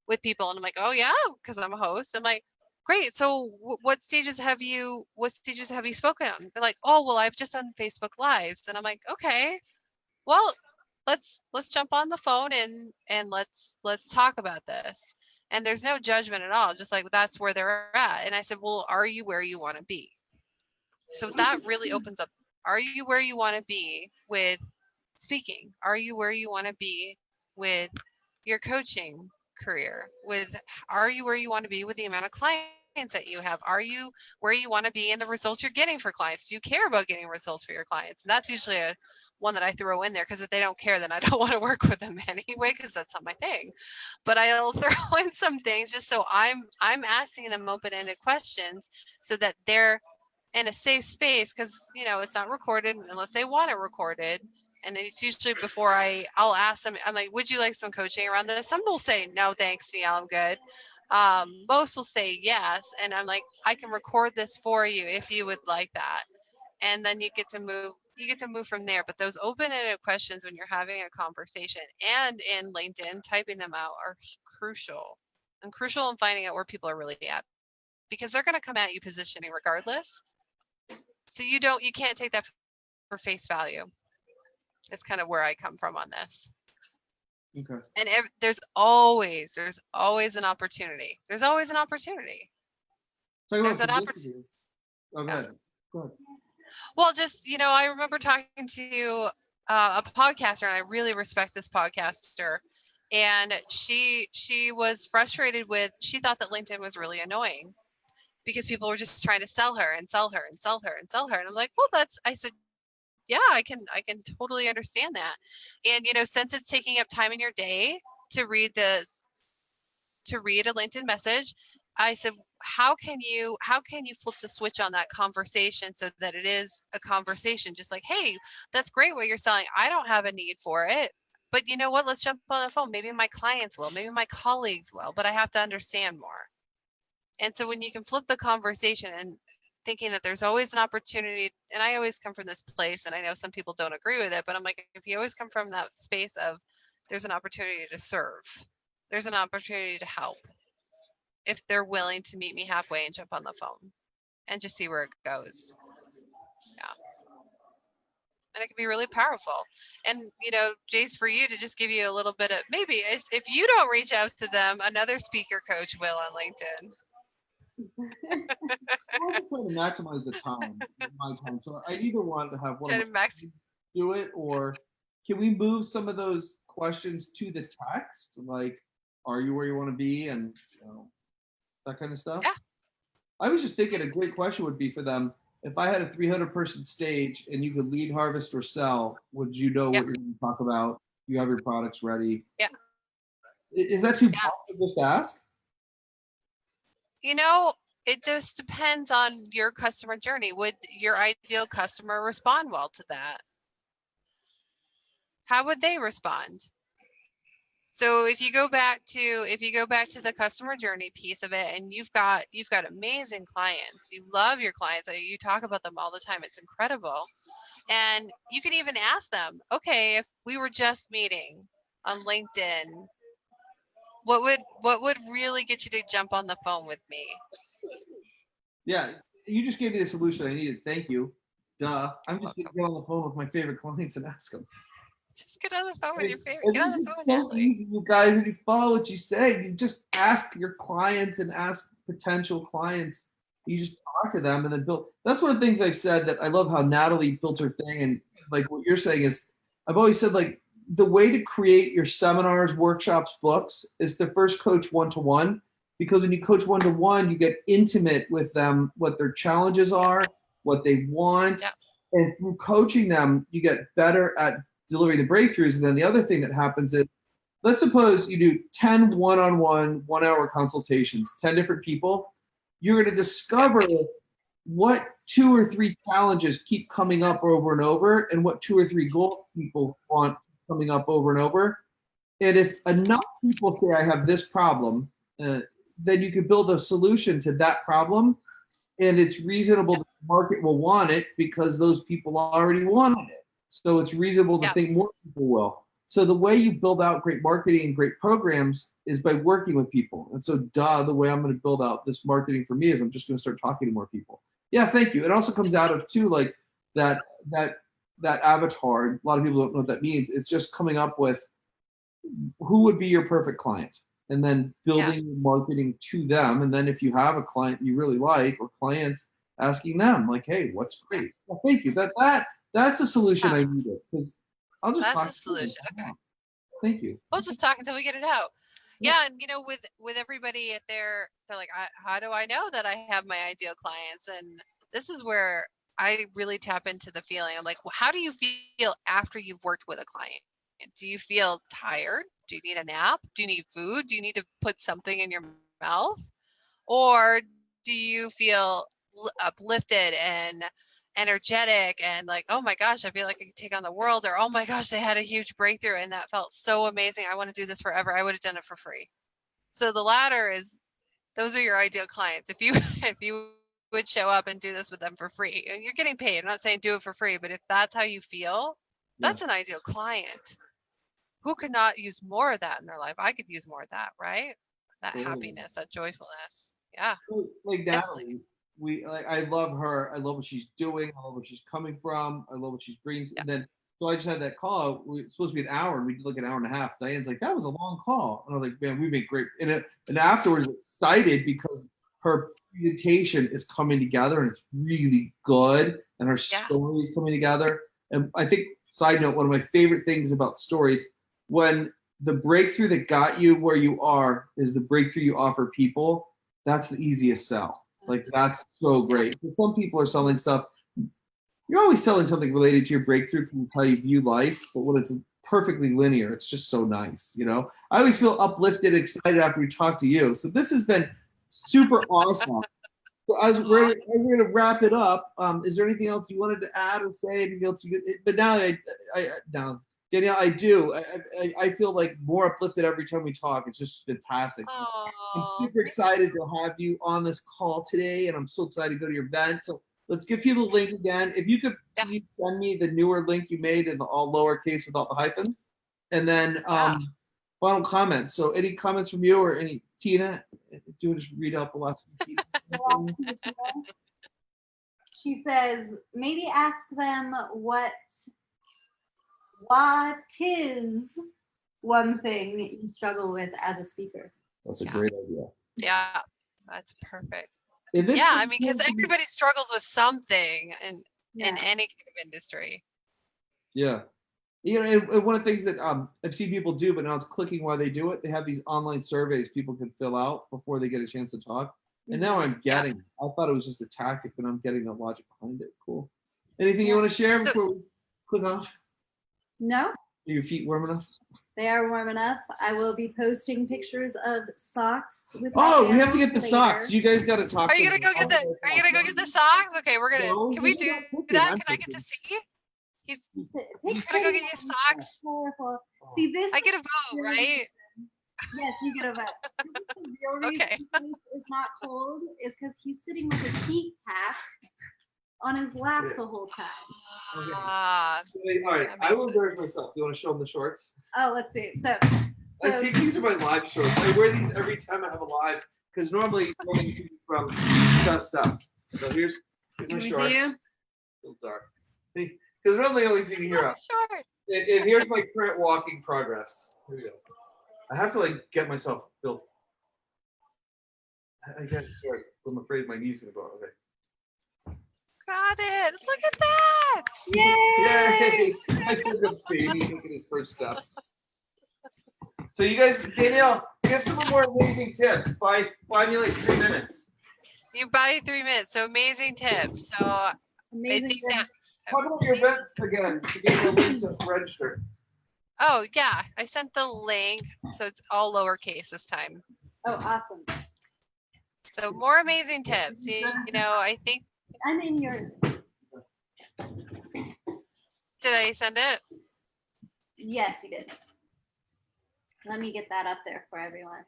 with people, and I'm like, oh yeah, because I'm a host. I'm like, great. So what stages have you spoken on? They're like, oh, well, I've just done Facebook Lives. And I'm like, okay, well, let's jump on the phone and let's talk about this. And there's no judgment at all. Just like, that's where they're at. And I said, well, are you where you want to be? So that really opens up. Are you where you want to be with speaking? Are you where you want to be with your coaching career? Are you where you want to be with the amount of clients that you have? Are you where you want to be in the results you're getting for clients? Do you care about getting results for your clients? And that's usually one that I throw in there, because if they don't care, then I don't want to work with them anyway, because that's not my thing. But I'll throw in some things just so I'm asking them open-ended questions so that they're in a safe space, because it's not recorded unless they want it recorded. And it's usually before I'll ask them, I'm like, would you like some coaching around this? Some will say no thanks, Neil, I'm good. Most will say yes, and I'm like, I can record this for you if you would like that. And then you get to move from there. But those open-ended questions when you're having a conversation and in LinkedIn, typing them out are crucial in finding out where people are really at, because they're going to come at you positioning regardless. So you can't take that for face value. It's kind of where I come from on this. Okay. And there's always an opportunity. There's always an opportunity. There's an opportunity. Oh, go ahead. Go ahead. Well, just I remember talking to a podcaster, and I really respect this podcaster. And she was frustrated she thought that LinkedIn was really annoying, because people were just trying to sell her and sell her and sell her and sell her. And I'm like, well, I said, yeah, I can totally understand that. And since it's taking up time in your day to read a LinkedIn message, I said, how can you flip the switch on that conversation so that it is a conversation? Just like, hey, that's great what you're selling. I don't have a need for it. But you know what? Let's jump on the phone. Maybe my clients will, maybe my colleagues will, but I have to understand more. And so when you can flip the conversation and thinking that there's always an opportunity, and I always come from this place, and I know some people don't agree with it, but I'm like, if you always come from that space of there's an opportunity to serve, there's an opportunity to help, if they're willing to meet me halfway and jump on the phone and just see where it goes. Yeah. And it can be really powerful. And, Jase, for you to just give you a little bit of, maybe if you don't reach out to them, another speaker coach will on LinkedIn. I'm trying to maximize the time, my time. So I either want to have one of my do it, or can we move some of those questions to the text, like, are you where you want to be, and that kind of stuff? Yeah. I was just thinking a great question would be for them, if I had a 300-person stage and you could lead, harvest, or sell, would you know what you're going to talk about? You have your products ready? Yeah. Is that too broad to just ask? It just depends on your customer journey. Would your ideal customer respond well to that? How would they respond? So if you go back to the customer journey piece of it, and you've got amazing clients, you love your clients, you talk about them all the time, it's incredible. And you can even ask them, okay, if we were just meeting on LinkedIn, what would really get you to jump on the phone with me? Yeah, you just gave me the solution I needed. Thank you. Duh. I'm just gonna Welcome. get on the phone with my favorite clients and ask them. Just get on the phone with your favorite. And Get on this the is phone with so Natalie. easy, you guys. When you follow what you say, you just ask your clients and ask potential clients. You just talk to them and then build. That's one of the things I've said that I love how Natalie built her thing. And like what you're saying is, I've always said like the way to create your seminars, workshops, books is to first coach one-to-one. Because when you coach one-to-one, you get intimate with them, what their challenges are, what they want. Yep. And through coaching them, you get better at delivering the breakthroughs. And then the other thing that happens is, let's suppose you do 10 one-on-one, 1 hour consultations, 10 different people. You're going to discover what 2 or 3 challenges keep coming up over and over, and what 2 or 3 goals people want coming up over and over. And if enough people say, I have this problem, then you could build a solution to that problem. And it's reasonable that the market will want it because those people already wanted it. So it's reasonable to think more people will. So the way you build out great marketing and great programs is by working with people. And so the way I'm going to build out this marketing for me is I'm just going to start talking to more people. Yeah, thank you. It also comes out of too, like that avatar. A lot of people don't know what that means. It's just coming up with who would be your perfect client, and then building marketing to them. And then if you have a client you really like, or clients, asking them like, hey, what's great? Well, thank you. That's the solution I needed, because I'll just That's talk the solution. Okay. Thank you. We'll just talk until we get it out. Yeah, and with everybody, they're like, how do I know that I have my ideal clients? And this is where I really tap into the feeling. I'm like, well, how do you feel after you've worked with a client? Do you feel tired? Do you need a nap? Do you need food? Do you need to put something in your mouth? Or do you feel uplifted and energetic and like, oh my gosh, I feel like I could take on the world, or oh my gosh, they had a huge breakthrough and that felt so amazing. I want to do this forever. I would have done it for free. So the latter is, those are your ideal clients. If you if you would show up and do this with them for free, and you're getting paid. I'm not saying do it for free, but if that's how you feel, that's an ideal client. Who could not use more of that in their life? I could use more of that, right? That happiness, that joyfulness. Yeah. Like Natalie, I love her. I love what she's doing. I love where she's coming from. I love what she's bringing. And then so I just had that call. We supposed to be an hour, and we did like an hour and a half. Diane's like, that was a long call. And I was like, man, we made great. And afterwards, excited because her presentation is coming together and it's really good, and her story is coming together. And I think, side note, one of my favorite things about stories, when the breakthrough that got you where you are is the breakthrough you offer people, that's the easiest sell. Like, that's so great. Some people are selling stuff. You're always selling something related to your breakthrough, because it's how you view life. But when it's perfectly linear, it's just so nice. I always feel uplifted, excited after we talk to you. So this has been super awesome. So as we're going to wrap it up, is there anything else you wanted to add or say? Anything else you could? But now, Danielle, I do. I feel like more uplifted every time we talk. It's just fantastic. So I'm super excited to have you on this call today, and I'm so excited to go to your event. So let's give people the link again. If you could please send me the newer link you made in the all lowercase without the hyphens, and then final comments. So any comments from you or any Tina? Do you want to just read out the last one? She says, maybe ask them what is one thing that you struggle with as a speaker. That's a great idea. Yeah, that's perfect. Yeah, I mean, because everybody struggles with something in any kind of industry. Yeah. And one of the things that I've seen people do, but now it's clicking while they do it, they have these online surveys people can fill out before they get a chance to talk. And now I'm getting, I thought it was just a tactic, but I'm getting the logic behind it. Cool. Anything you want to share before we click off? No. Are your feet warm enough? They are warm enough. I will be posting pictures of socks with Oh, we have to family get the later. socks. You guys got to talk. Are you gonna go get the? Are you gonna go get the socks? Okay, we're gonna. No, Can we you're do not picking, that? I'm Can I get to picking. see? He's Pick gonna go get pretty you ones. socks. Colorful. See, this I is get a vote, the right? Yes, you get a vote. This is the real reason Okay. it's not cold is because he's sitting with a heat pack on his lap the whole time. Ah, All right, that I makes will sense. embarrass myself. Do you want to show them the shorts? Oh, let's see. So I think these are my live shorts. I wear these every time I have a live because normally you only see me from stuff. So here's my Can we shorts. see you? A little dark. Because normally you only see me here up. Sure. And here's my current walking progress. Here we go. I have to like get myself built. I can't start. I'm afraid my knee's gonna go. Okay. Got it. Look at that. Yay! Yay! I feel like a baby taking his first steps. So you guys, Danielle, give some more amazing tips. Buy me like 3 minutes. You buy 3 minutes. So amazing tips. So I Amazing. think that. Talk about your events again to get the link to register. Oh yeah, I sent the link, so it's all lowercase this time. Oh, awesome. So more amazing tips. You know, I think. I'm in yours. Did I send it? Yes, you did. Let me get that up there for everyone.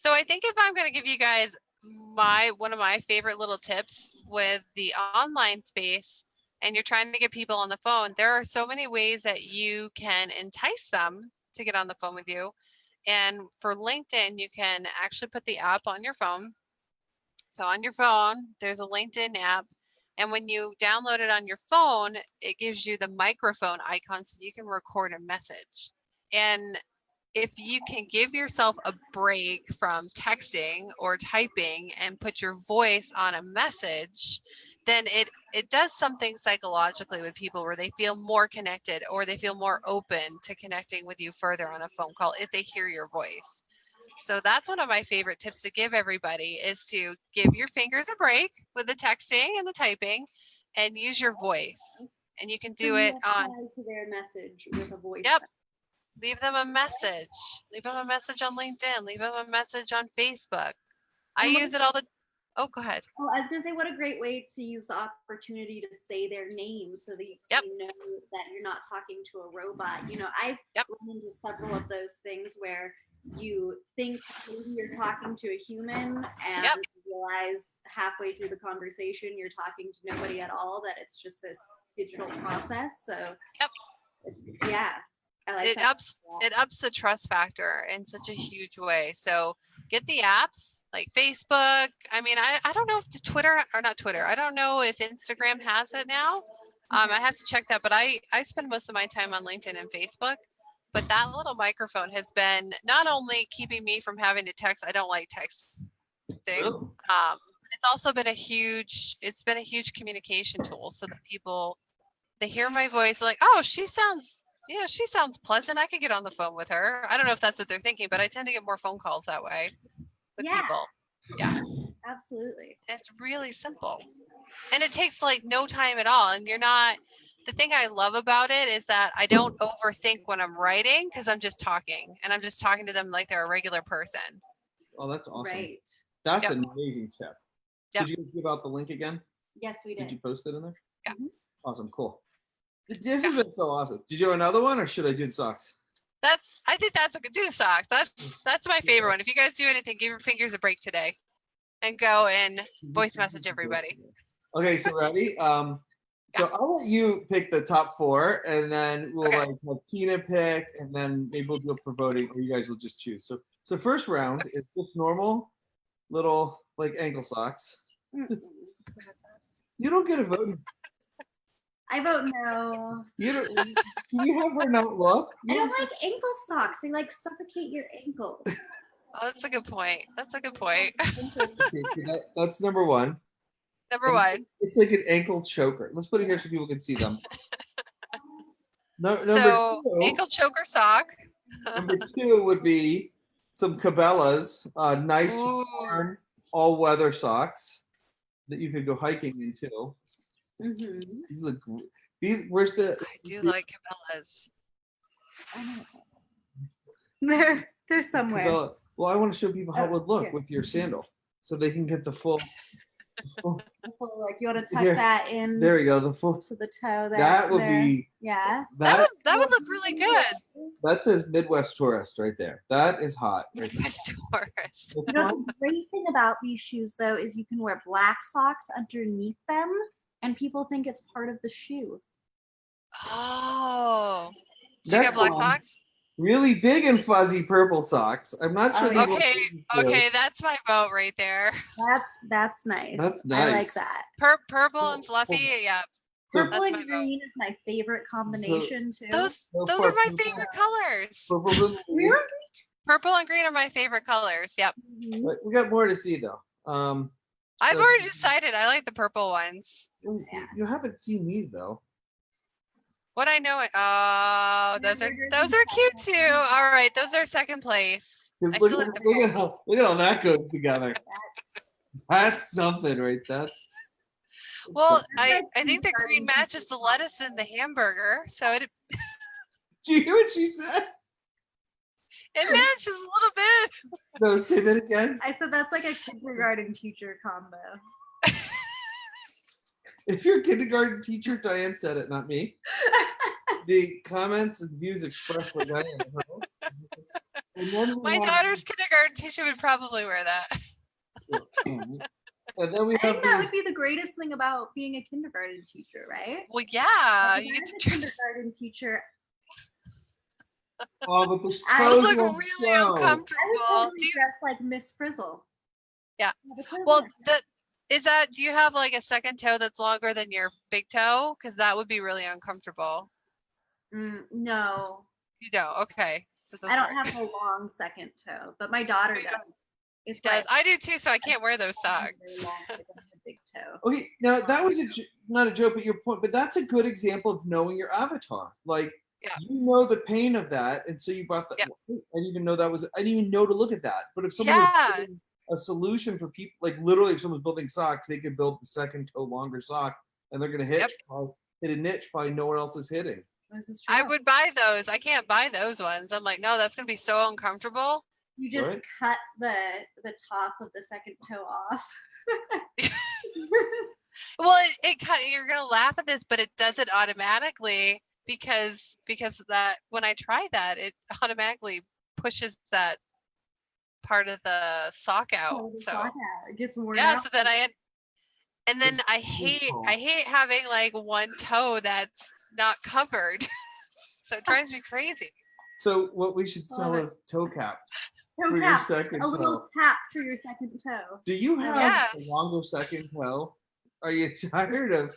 So I think if I'm going to give you guys one of my favorite little tips with the online space, and you're trying to get people on the phone, there are so many ways that you can entice them to get on the phone with you. And for LinkedIn, you can actually put the app on your phone. So on your phone, there's a LinkedIn app. And when you download it on your phone, it gives you the microphone icon so you can record a message. And if you can give yourself a break from texting or typing and put your voice on a message, then it does something psychologically with people where they feel more connected or they feel more open to connecting with you further on a phone call if they hear your voice. So that's one of my favorite tips to give everybody is to give your fingers a break with the texting and the typing and use your voice. And you can do it on to their message with a voice. Yep. Leave them a message. Leave them a message on LinkedIn. Leave them a message on Facebook. I use it all the. Oh, go ahead. Oh, I was gonna say, what a great way to use the opportunity to say their name so that you know that you're not talking to a robot. You know, I've run into several of those things where you think maybe you're talking to a human and realize halfway through the conversation you're talking to nobody at all, that it's just this digital process. So it's, I like it ups the trust factor in such a huge way. So get the apps like Facebook. I mean, I don't know if Twitter or not Twitter. I don't know if Instagram has it now. I have to check that, but I spend most of my time on LinkedIn and Facebook. But that little microphone has been not only keeping me from having to text. I don't like texting. It's also been a huge communication tool so that people, they hear my voice like, oh, she sounds pleasant. I could get on the phone with her. I don't know if that's what they're thinking, but I tend to get more phone calls that way with people. Yeah, absolutely. It's really simple. And it takes like no time at all. And the thing I love about it is that I don't overthink when I'm writing because I'm just talking and I'm just talking to them like they're a regular person. Oh, that's awesome. Right. That's an amazing tip. Yep. Did you give out the link again? Yes, we did. Did you post it in there? Yeah. Awesome. Cool. This has been so awesome. Did you have another one or should I do the socks? I think that's a good, do the socks. That's my favorite one. If you guys do anything, give your fingers a break today and go and voice message everybody. Okay, so ready? So I'll let you pick the top 4 and then we'll like have Tina pick and then maybe we'll do it for voting or you guys will just choose. So first round is just normal little like ankle socks. You don't get a vote. I vote no. You don't. Do you have her not look? I don't like ankle socks. They like suffocate your ankle. Oh, that's a good point. Okay, that's number 1. Number 1. It's like an ankle choker. Let's put it here so people can see them. Number 2, ankle choker sock. Number 2 would be some Cabela's, nice worn all-weather socks that you could go hiking into. Mhm. These look. Where's the? I do like Cabela's. They're somewhere. Cabela. Well, I want to show people how it would look here. with your sandal, so they can get the full. Like you want to tuck Here. that in There we go. The full. to the toe there. That would there. be. Yeah. That would look really good. That says Midwest tourist right there. That is hot. Right there. Midwest tourist. You know, the great thing about these shoes, though, is you can wear black socks underneath them, and people think it's part of the shoe. Oh. Do you That's got black fun. socks? Really big and fuzzy purple socks. I'm not sure. Oh, these Okay, are- okay, that's my vote right there. That's nice. That's I like nice. that. Purple and fluffy, yeah. So Purple That's and my vote. green is my favorite combination too. Those So are my purple. favorite colors. purple and- Really? Purple and green are my favorite colors. Yep. But we got more to see though. I've So- already decided I like the purple ones. You haven't seen these though. What I know, oh, those are cute too. All right, those are second place. I Look, still at, like the look, at how, look at how that goes together. That's something right. That's Well, I think the green matches the lettuce in the hamburger, so it Did you hear what she said? matches a little bit. No, say that again. I said that's like a kindergarten teacher combo. If you're a kindergarten teacher, Diane said it, not me. The comments and views expressed by Diane. And then we My have- daughter's kindergarten teacher would probably wear that. And then we I have think that the, would be the greatest thing about being a kindergarten teacher, right? Well, yeah, If you I get was to a turn. kindergarten teacher, oh, but the I toes Those look won't really show. I would uncomfortable. totally Do you, dress like Miss Frizzle. Yeah. Have a toe well, there. do you have like a second toe that's longer than your big toe? Because that would be really uncomfortable. No, You don't. Okay. So those I don't are. have a long second toe, but my daughter You does. don't- It's Does like I do too, so I can't wear those very socks. long, but then a big toe. Okay, now that was not a joke, but your point. But that's a good example of knowing your avatar. Like Yeah. you know the pain of that, and so you brought that. Yeah. I didn't even know that was. I didn't even know to look at that. But if someone Yeah. was building a solution for people, like literally, if someone's building socks, they could build the second toe longer sock, and they're gonna hit Yep. hit a niche probably no one else is hitting. This is true. I would buy those. I can't buy those ones. I'm like, no, that's gonna be so uncomfortable. You just Right. cut the top of the second toe off. Well, you're gonna laugh at this, but it does it automatically because that when I try that, it automatically pushes that part of the sock out. Pull the So sock out. It gets worn yeah, out. so then and then I call. hate having like one toe that's not covered. So it drives me crazy. So what we should sell Love it. is toe caps toe for your cap. second A little toe. cap for your second toe. Do you have Yeah. a longer second toe? Are you tired of?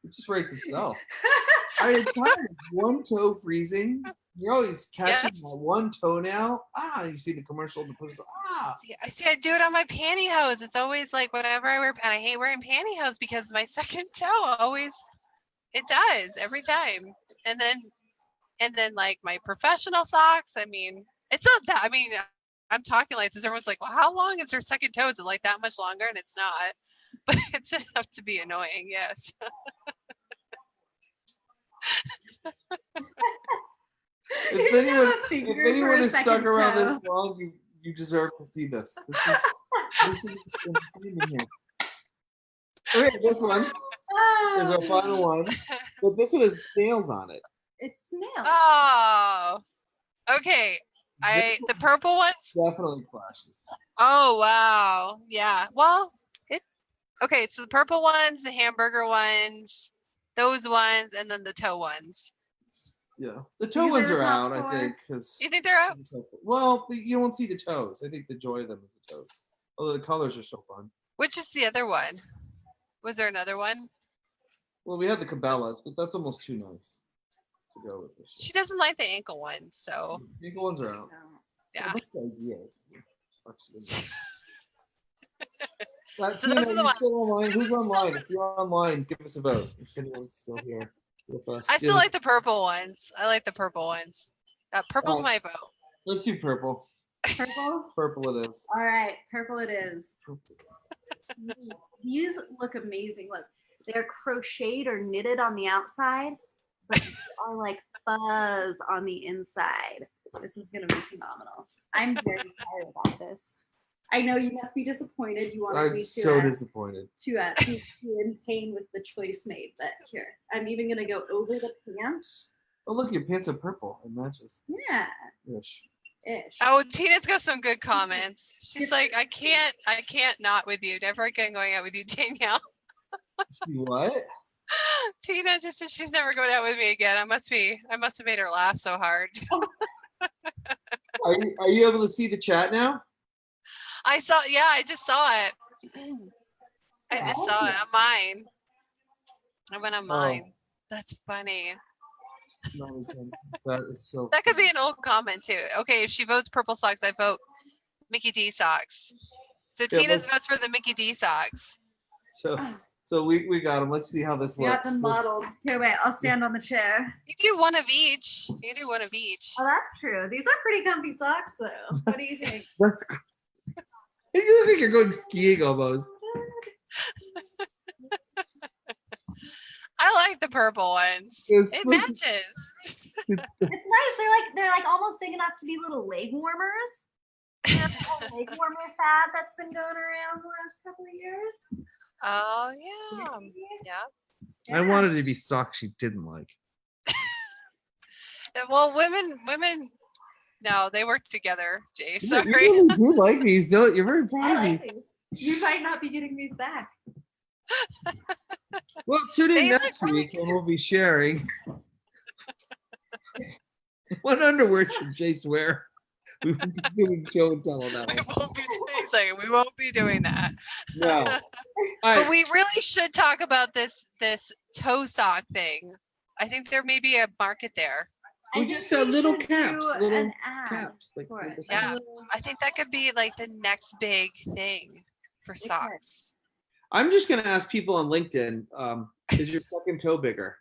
It just writes itself. Are you tired of one toe freezing? You're always catching Yes. that one toenail. You see the commercial. I do it on my pantyhose. It's always like whenever I wear, and I hate wearing pantyhose because my second toe always, it does every time. And then like my professional socks. I mean, it's not that. I mean, I'm talking like this. Everyone's like, well, how long is their second toe? Is it like that much longer? And it's not, but it's enough to be annoying. Yes. If You have anyone, a finger if for anyone a is stuck second around toe. this long, you deserve to see this. This is entertaining here. Okay, this one is our final one, but this one has snails on it. It's snail. Oh, okay. This The purple ones. one definitely clashes. Oh wow. Yeah. Well, okay. So the purple ones, the hamburger ones, those ones, and then the toe ones. Yeah, the toe These are ones the are top out, I four? think, because You think they're out? well, but you won't see the toes. I think the joy of them is the toes. Although the colors are so fun. Which is the other one? Was there another one? Well, we had the Cabela's, but that's almost too nice to go with this. She doesn't like the ankle one, so The ankle ones are out. yeah. What's the idea? So those are the ones. Still online? Who's online? If you're online, give us a vote. If anyone's still here with us. I still Yeah. like the purple ones. I like the purple ones. Purple's Oh. my vote. Let's do purple. Purple? Purple it is. All right, purple it is. Purple. These look amazing. Look, They're crocheted or knitted on the outside, but they are like fuzz on the inside. This is gonna be phenomenal. I'm very excited about this. I know you must be disappointed. You wanted I'm me so disappointed. to be in pain with the choice made, but here I'm even gonna go over the pant. Oh, look, your pants are purple. It matches. Yeah, Ish. ish. Oh, Tina's got some good comments. She's like, I can't not with you. Never again going out with you, Danielle. What? Tina just said she's never going out with me again. I must have made her laugh so hard. Are you able to see the chat now? I just saw it. I just saw it on mine. I went on mine. That's funny. No, we can't. That is so. That could be an old comment too. Okay, if she votes purple socks, I vote Mickey D socks. So Yeah, Tina's votes for the Mickey D socks. So we got them. Let's see how this We got looks. them modeled. Here, wait, I'll stand on the chair. You do one of each. You do one of each. Oh, that's true. These are pretty comfy socks, though. What do you think? That's cool. You look like you're going skiing almost. I like the purple ones. It matches. It's nice. They're like almost big enough to be little leg warmers. You know, the whole leg warmer fad that's been going around the last couple of years. Oh yeah. I wanted to be socks she didn't like. Well, women. No, they work together. Jay, You sorry. really do like these, don't you? You're very proud I of me. like these. You might not be getting these back. Well, tune in They look next really week and we'll be sharing. What underwear should Jase wear? We won't be doing show and tell on that one. We won't be doing that. No. All But right. we really should talk about this toe sock thing. I think there may be a market there. We just saw little should caps, do little an ad caps. Like for it. little Yeah. caps. I think that could be like the next big thing for could. socks. I'm just gonna ask people on LinkedIn, is your fucking toe bigger?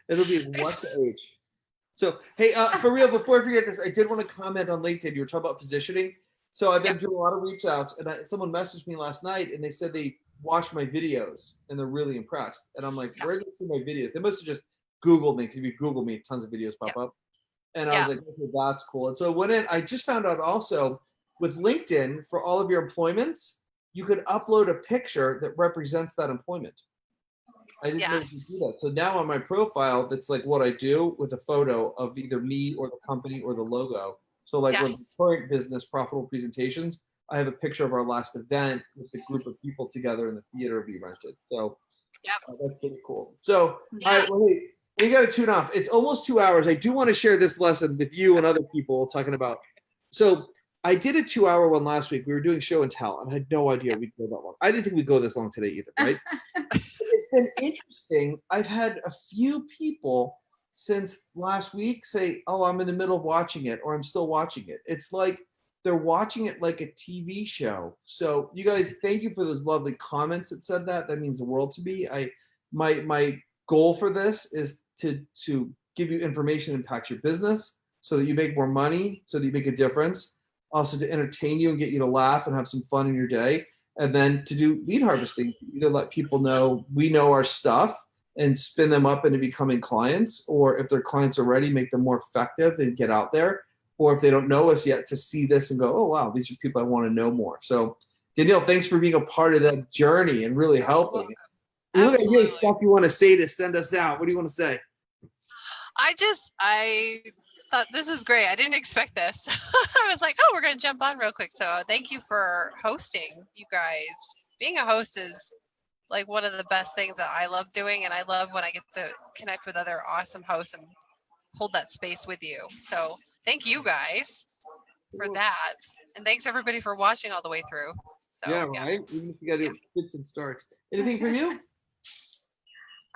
It'll be what the H. So hey, for real, before I forget this, I did want to comment on LinkedIn. You were talking about positioning. So I've been doing a lot of reach outs, and someone messaged me last night, and they said they watch my videos and they're really impressed. And I'm like, where do you see my videos? They must have just Googled me, because if you Google me, tons of videos pop up. And I was like, okay, that's cool. And so I went in. I just found out also with LinkedIn, for all of your employments, you could upload a picture that represents that employment. I didn't know you could do that. So now on my profile, that's like what I do with a photo of either me or the company or the logo. So like with current business profitable presentations, I have a picture of our last event with the group of people together in the theater we rented. So that's pretty cool. So all right, well, hey, we got to tune off. It's almost 2 hours. I do want to share this lesson with you and other people talking about. So I did a 2-hour one last week. We were doing show and tell, and I had no idea we'd go that long. I didn't think we'd go this long today either, right? It's been interesting. I've had a few people since last week say, oh, I'm in the middle of watching it, or I'm still watching it. It's like they're watching it like a TV show. So you guys, thank you for those lovely comments that said that. That means the world to me. My goal for this is to give you information that impacts your business so that you make more money, so that you make a difference. Also to entertain you and get you to laugh and have some fun in your day. And then to do lead harvesting, either let people know we know our stuff and spin them up into becoming clients, or if they're clients already, make them more effective and get out there. Or if they don't know us yet, to see this and go, oh, wow, these are people I want to know more. So Danielle, thanks for being a part of that journey and really helping. Look at your stuff you want to say to send us out. What do you want to say? I thought this was great. I didn't expect this. I was like, oh, we're going to jump on real quick. So thank you for hosting, you guys. Being a host is like one of the best things that I love doing. And I love when I get to connect with other awesome hosts and hold that space with you. So thank you guys for that. And thanks everybody for watching all the way through. So, right? Even if you got to do fits and starts. Anything from you?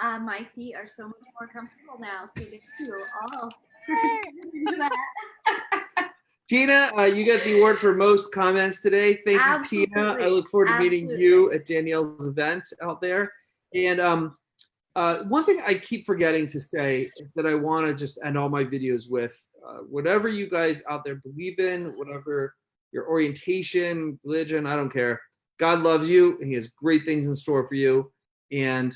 My feet are so much more comfortable now. So thank you all. Tina, you got the award for most comments today. Thank you, Tina. I look forward to meeting you at Danielle's event out there. And one thing I keep forgetting to say that I want to just end all my videos with, whatever you guys out there believe in, whatever your orientation, religion, I don't care. God loves you, and He has great things in store for you. And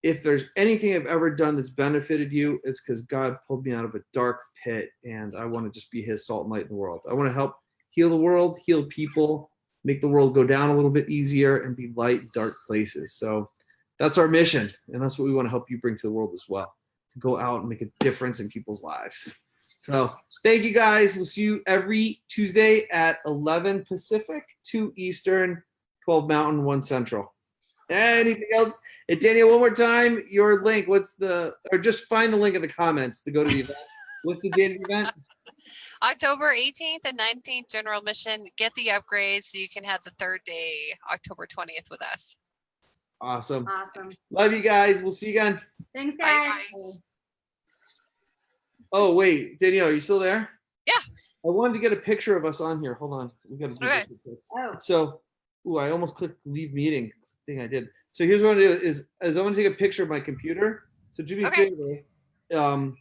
if there's anything I've ever done that's benefited you, it's because God pulled me out of a dark pit, and I want to just be His salt and light in the world. I want to help heal the world, heal people, make the world go down a little bit easier, and be light in dark places. So that's our mission, and that's what we want to help you bring to the world as well, to go out and make a difference in people's lives. So thank you guys. We'll see you every Tuesday at 11 Pacific, 2 Eastern, 12 Mountain, 1 Central. Anything else? And Daniel, one more time, your link. Or just find the link in the comments to go to the event. What's the date of the event? October 18th and 19th, general admission. Get the upgrade so you can have the third day, October 20th, with us. Awesome. Awesome. Love you guys. We'll see you again. Thanks, Bye, guys. guys. Oh, wait. Danielle, are you still there? Yeah. I wanted to get a picture of us on here. Hold on. We got to do this real quick. Oh. So, I almost clicked leave meeting. Thing I did. So here's what I'm gonna do is I want to take a picture of my computer. So do me a favor,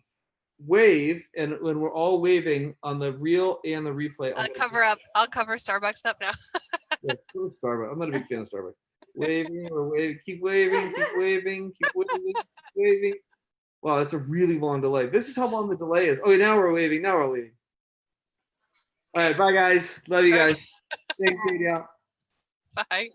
wave, and when we're all waving on the reel and the replay. I'll cover Starbucks up now. Yeah, Starbucks. I'm not a big fan of Starbucks. Waving or waving, keep waving, keep waving, keep waving, keep waving. Wow, that's a really long delay. This is how long the delay is. Oh, now we're waving. Now we're waving. All right, bye guys. Love you guys. Thanks, Danielle. Bye.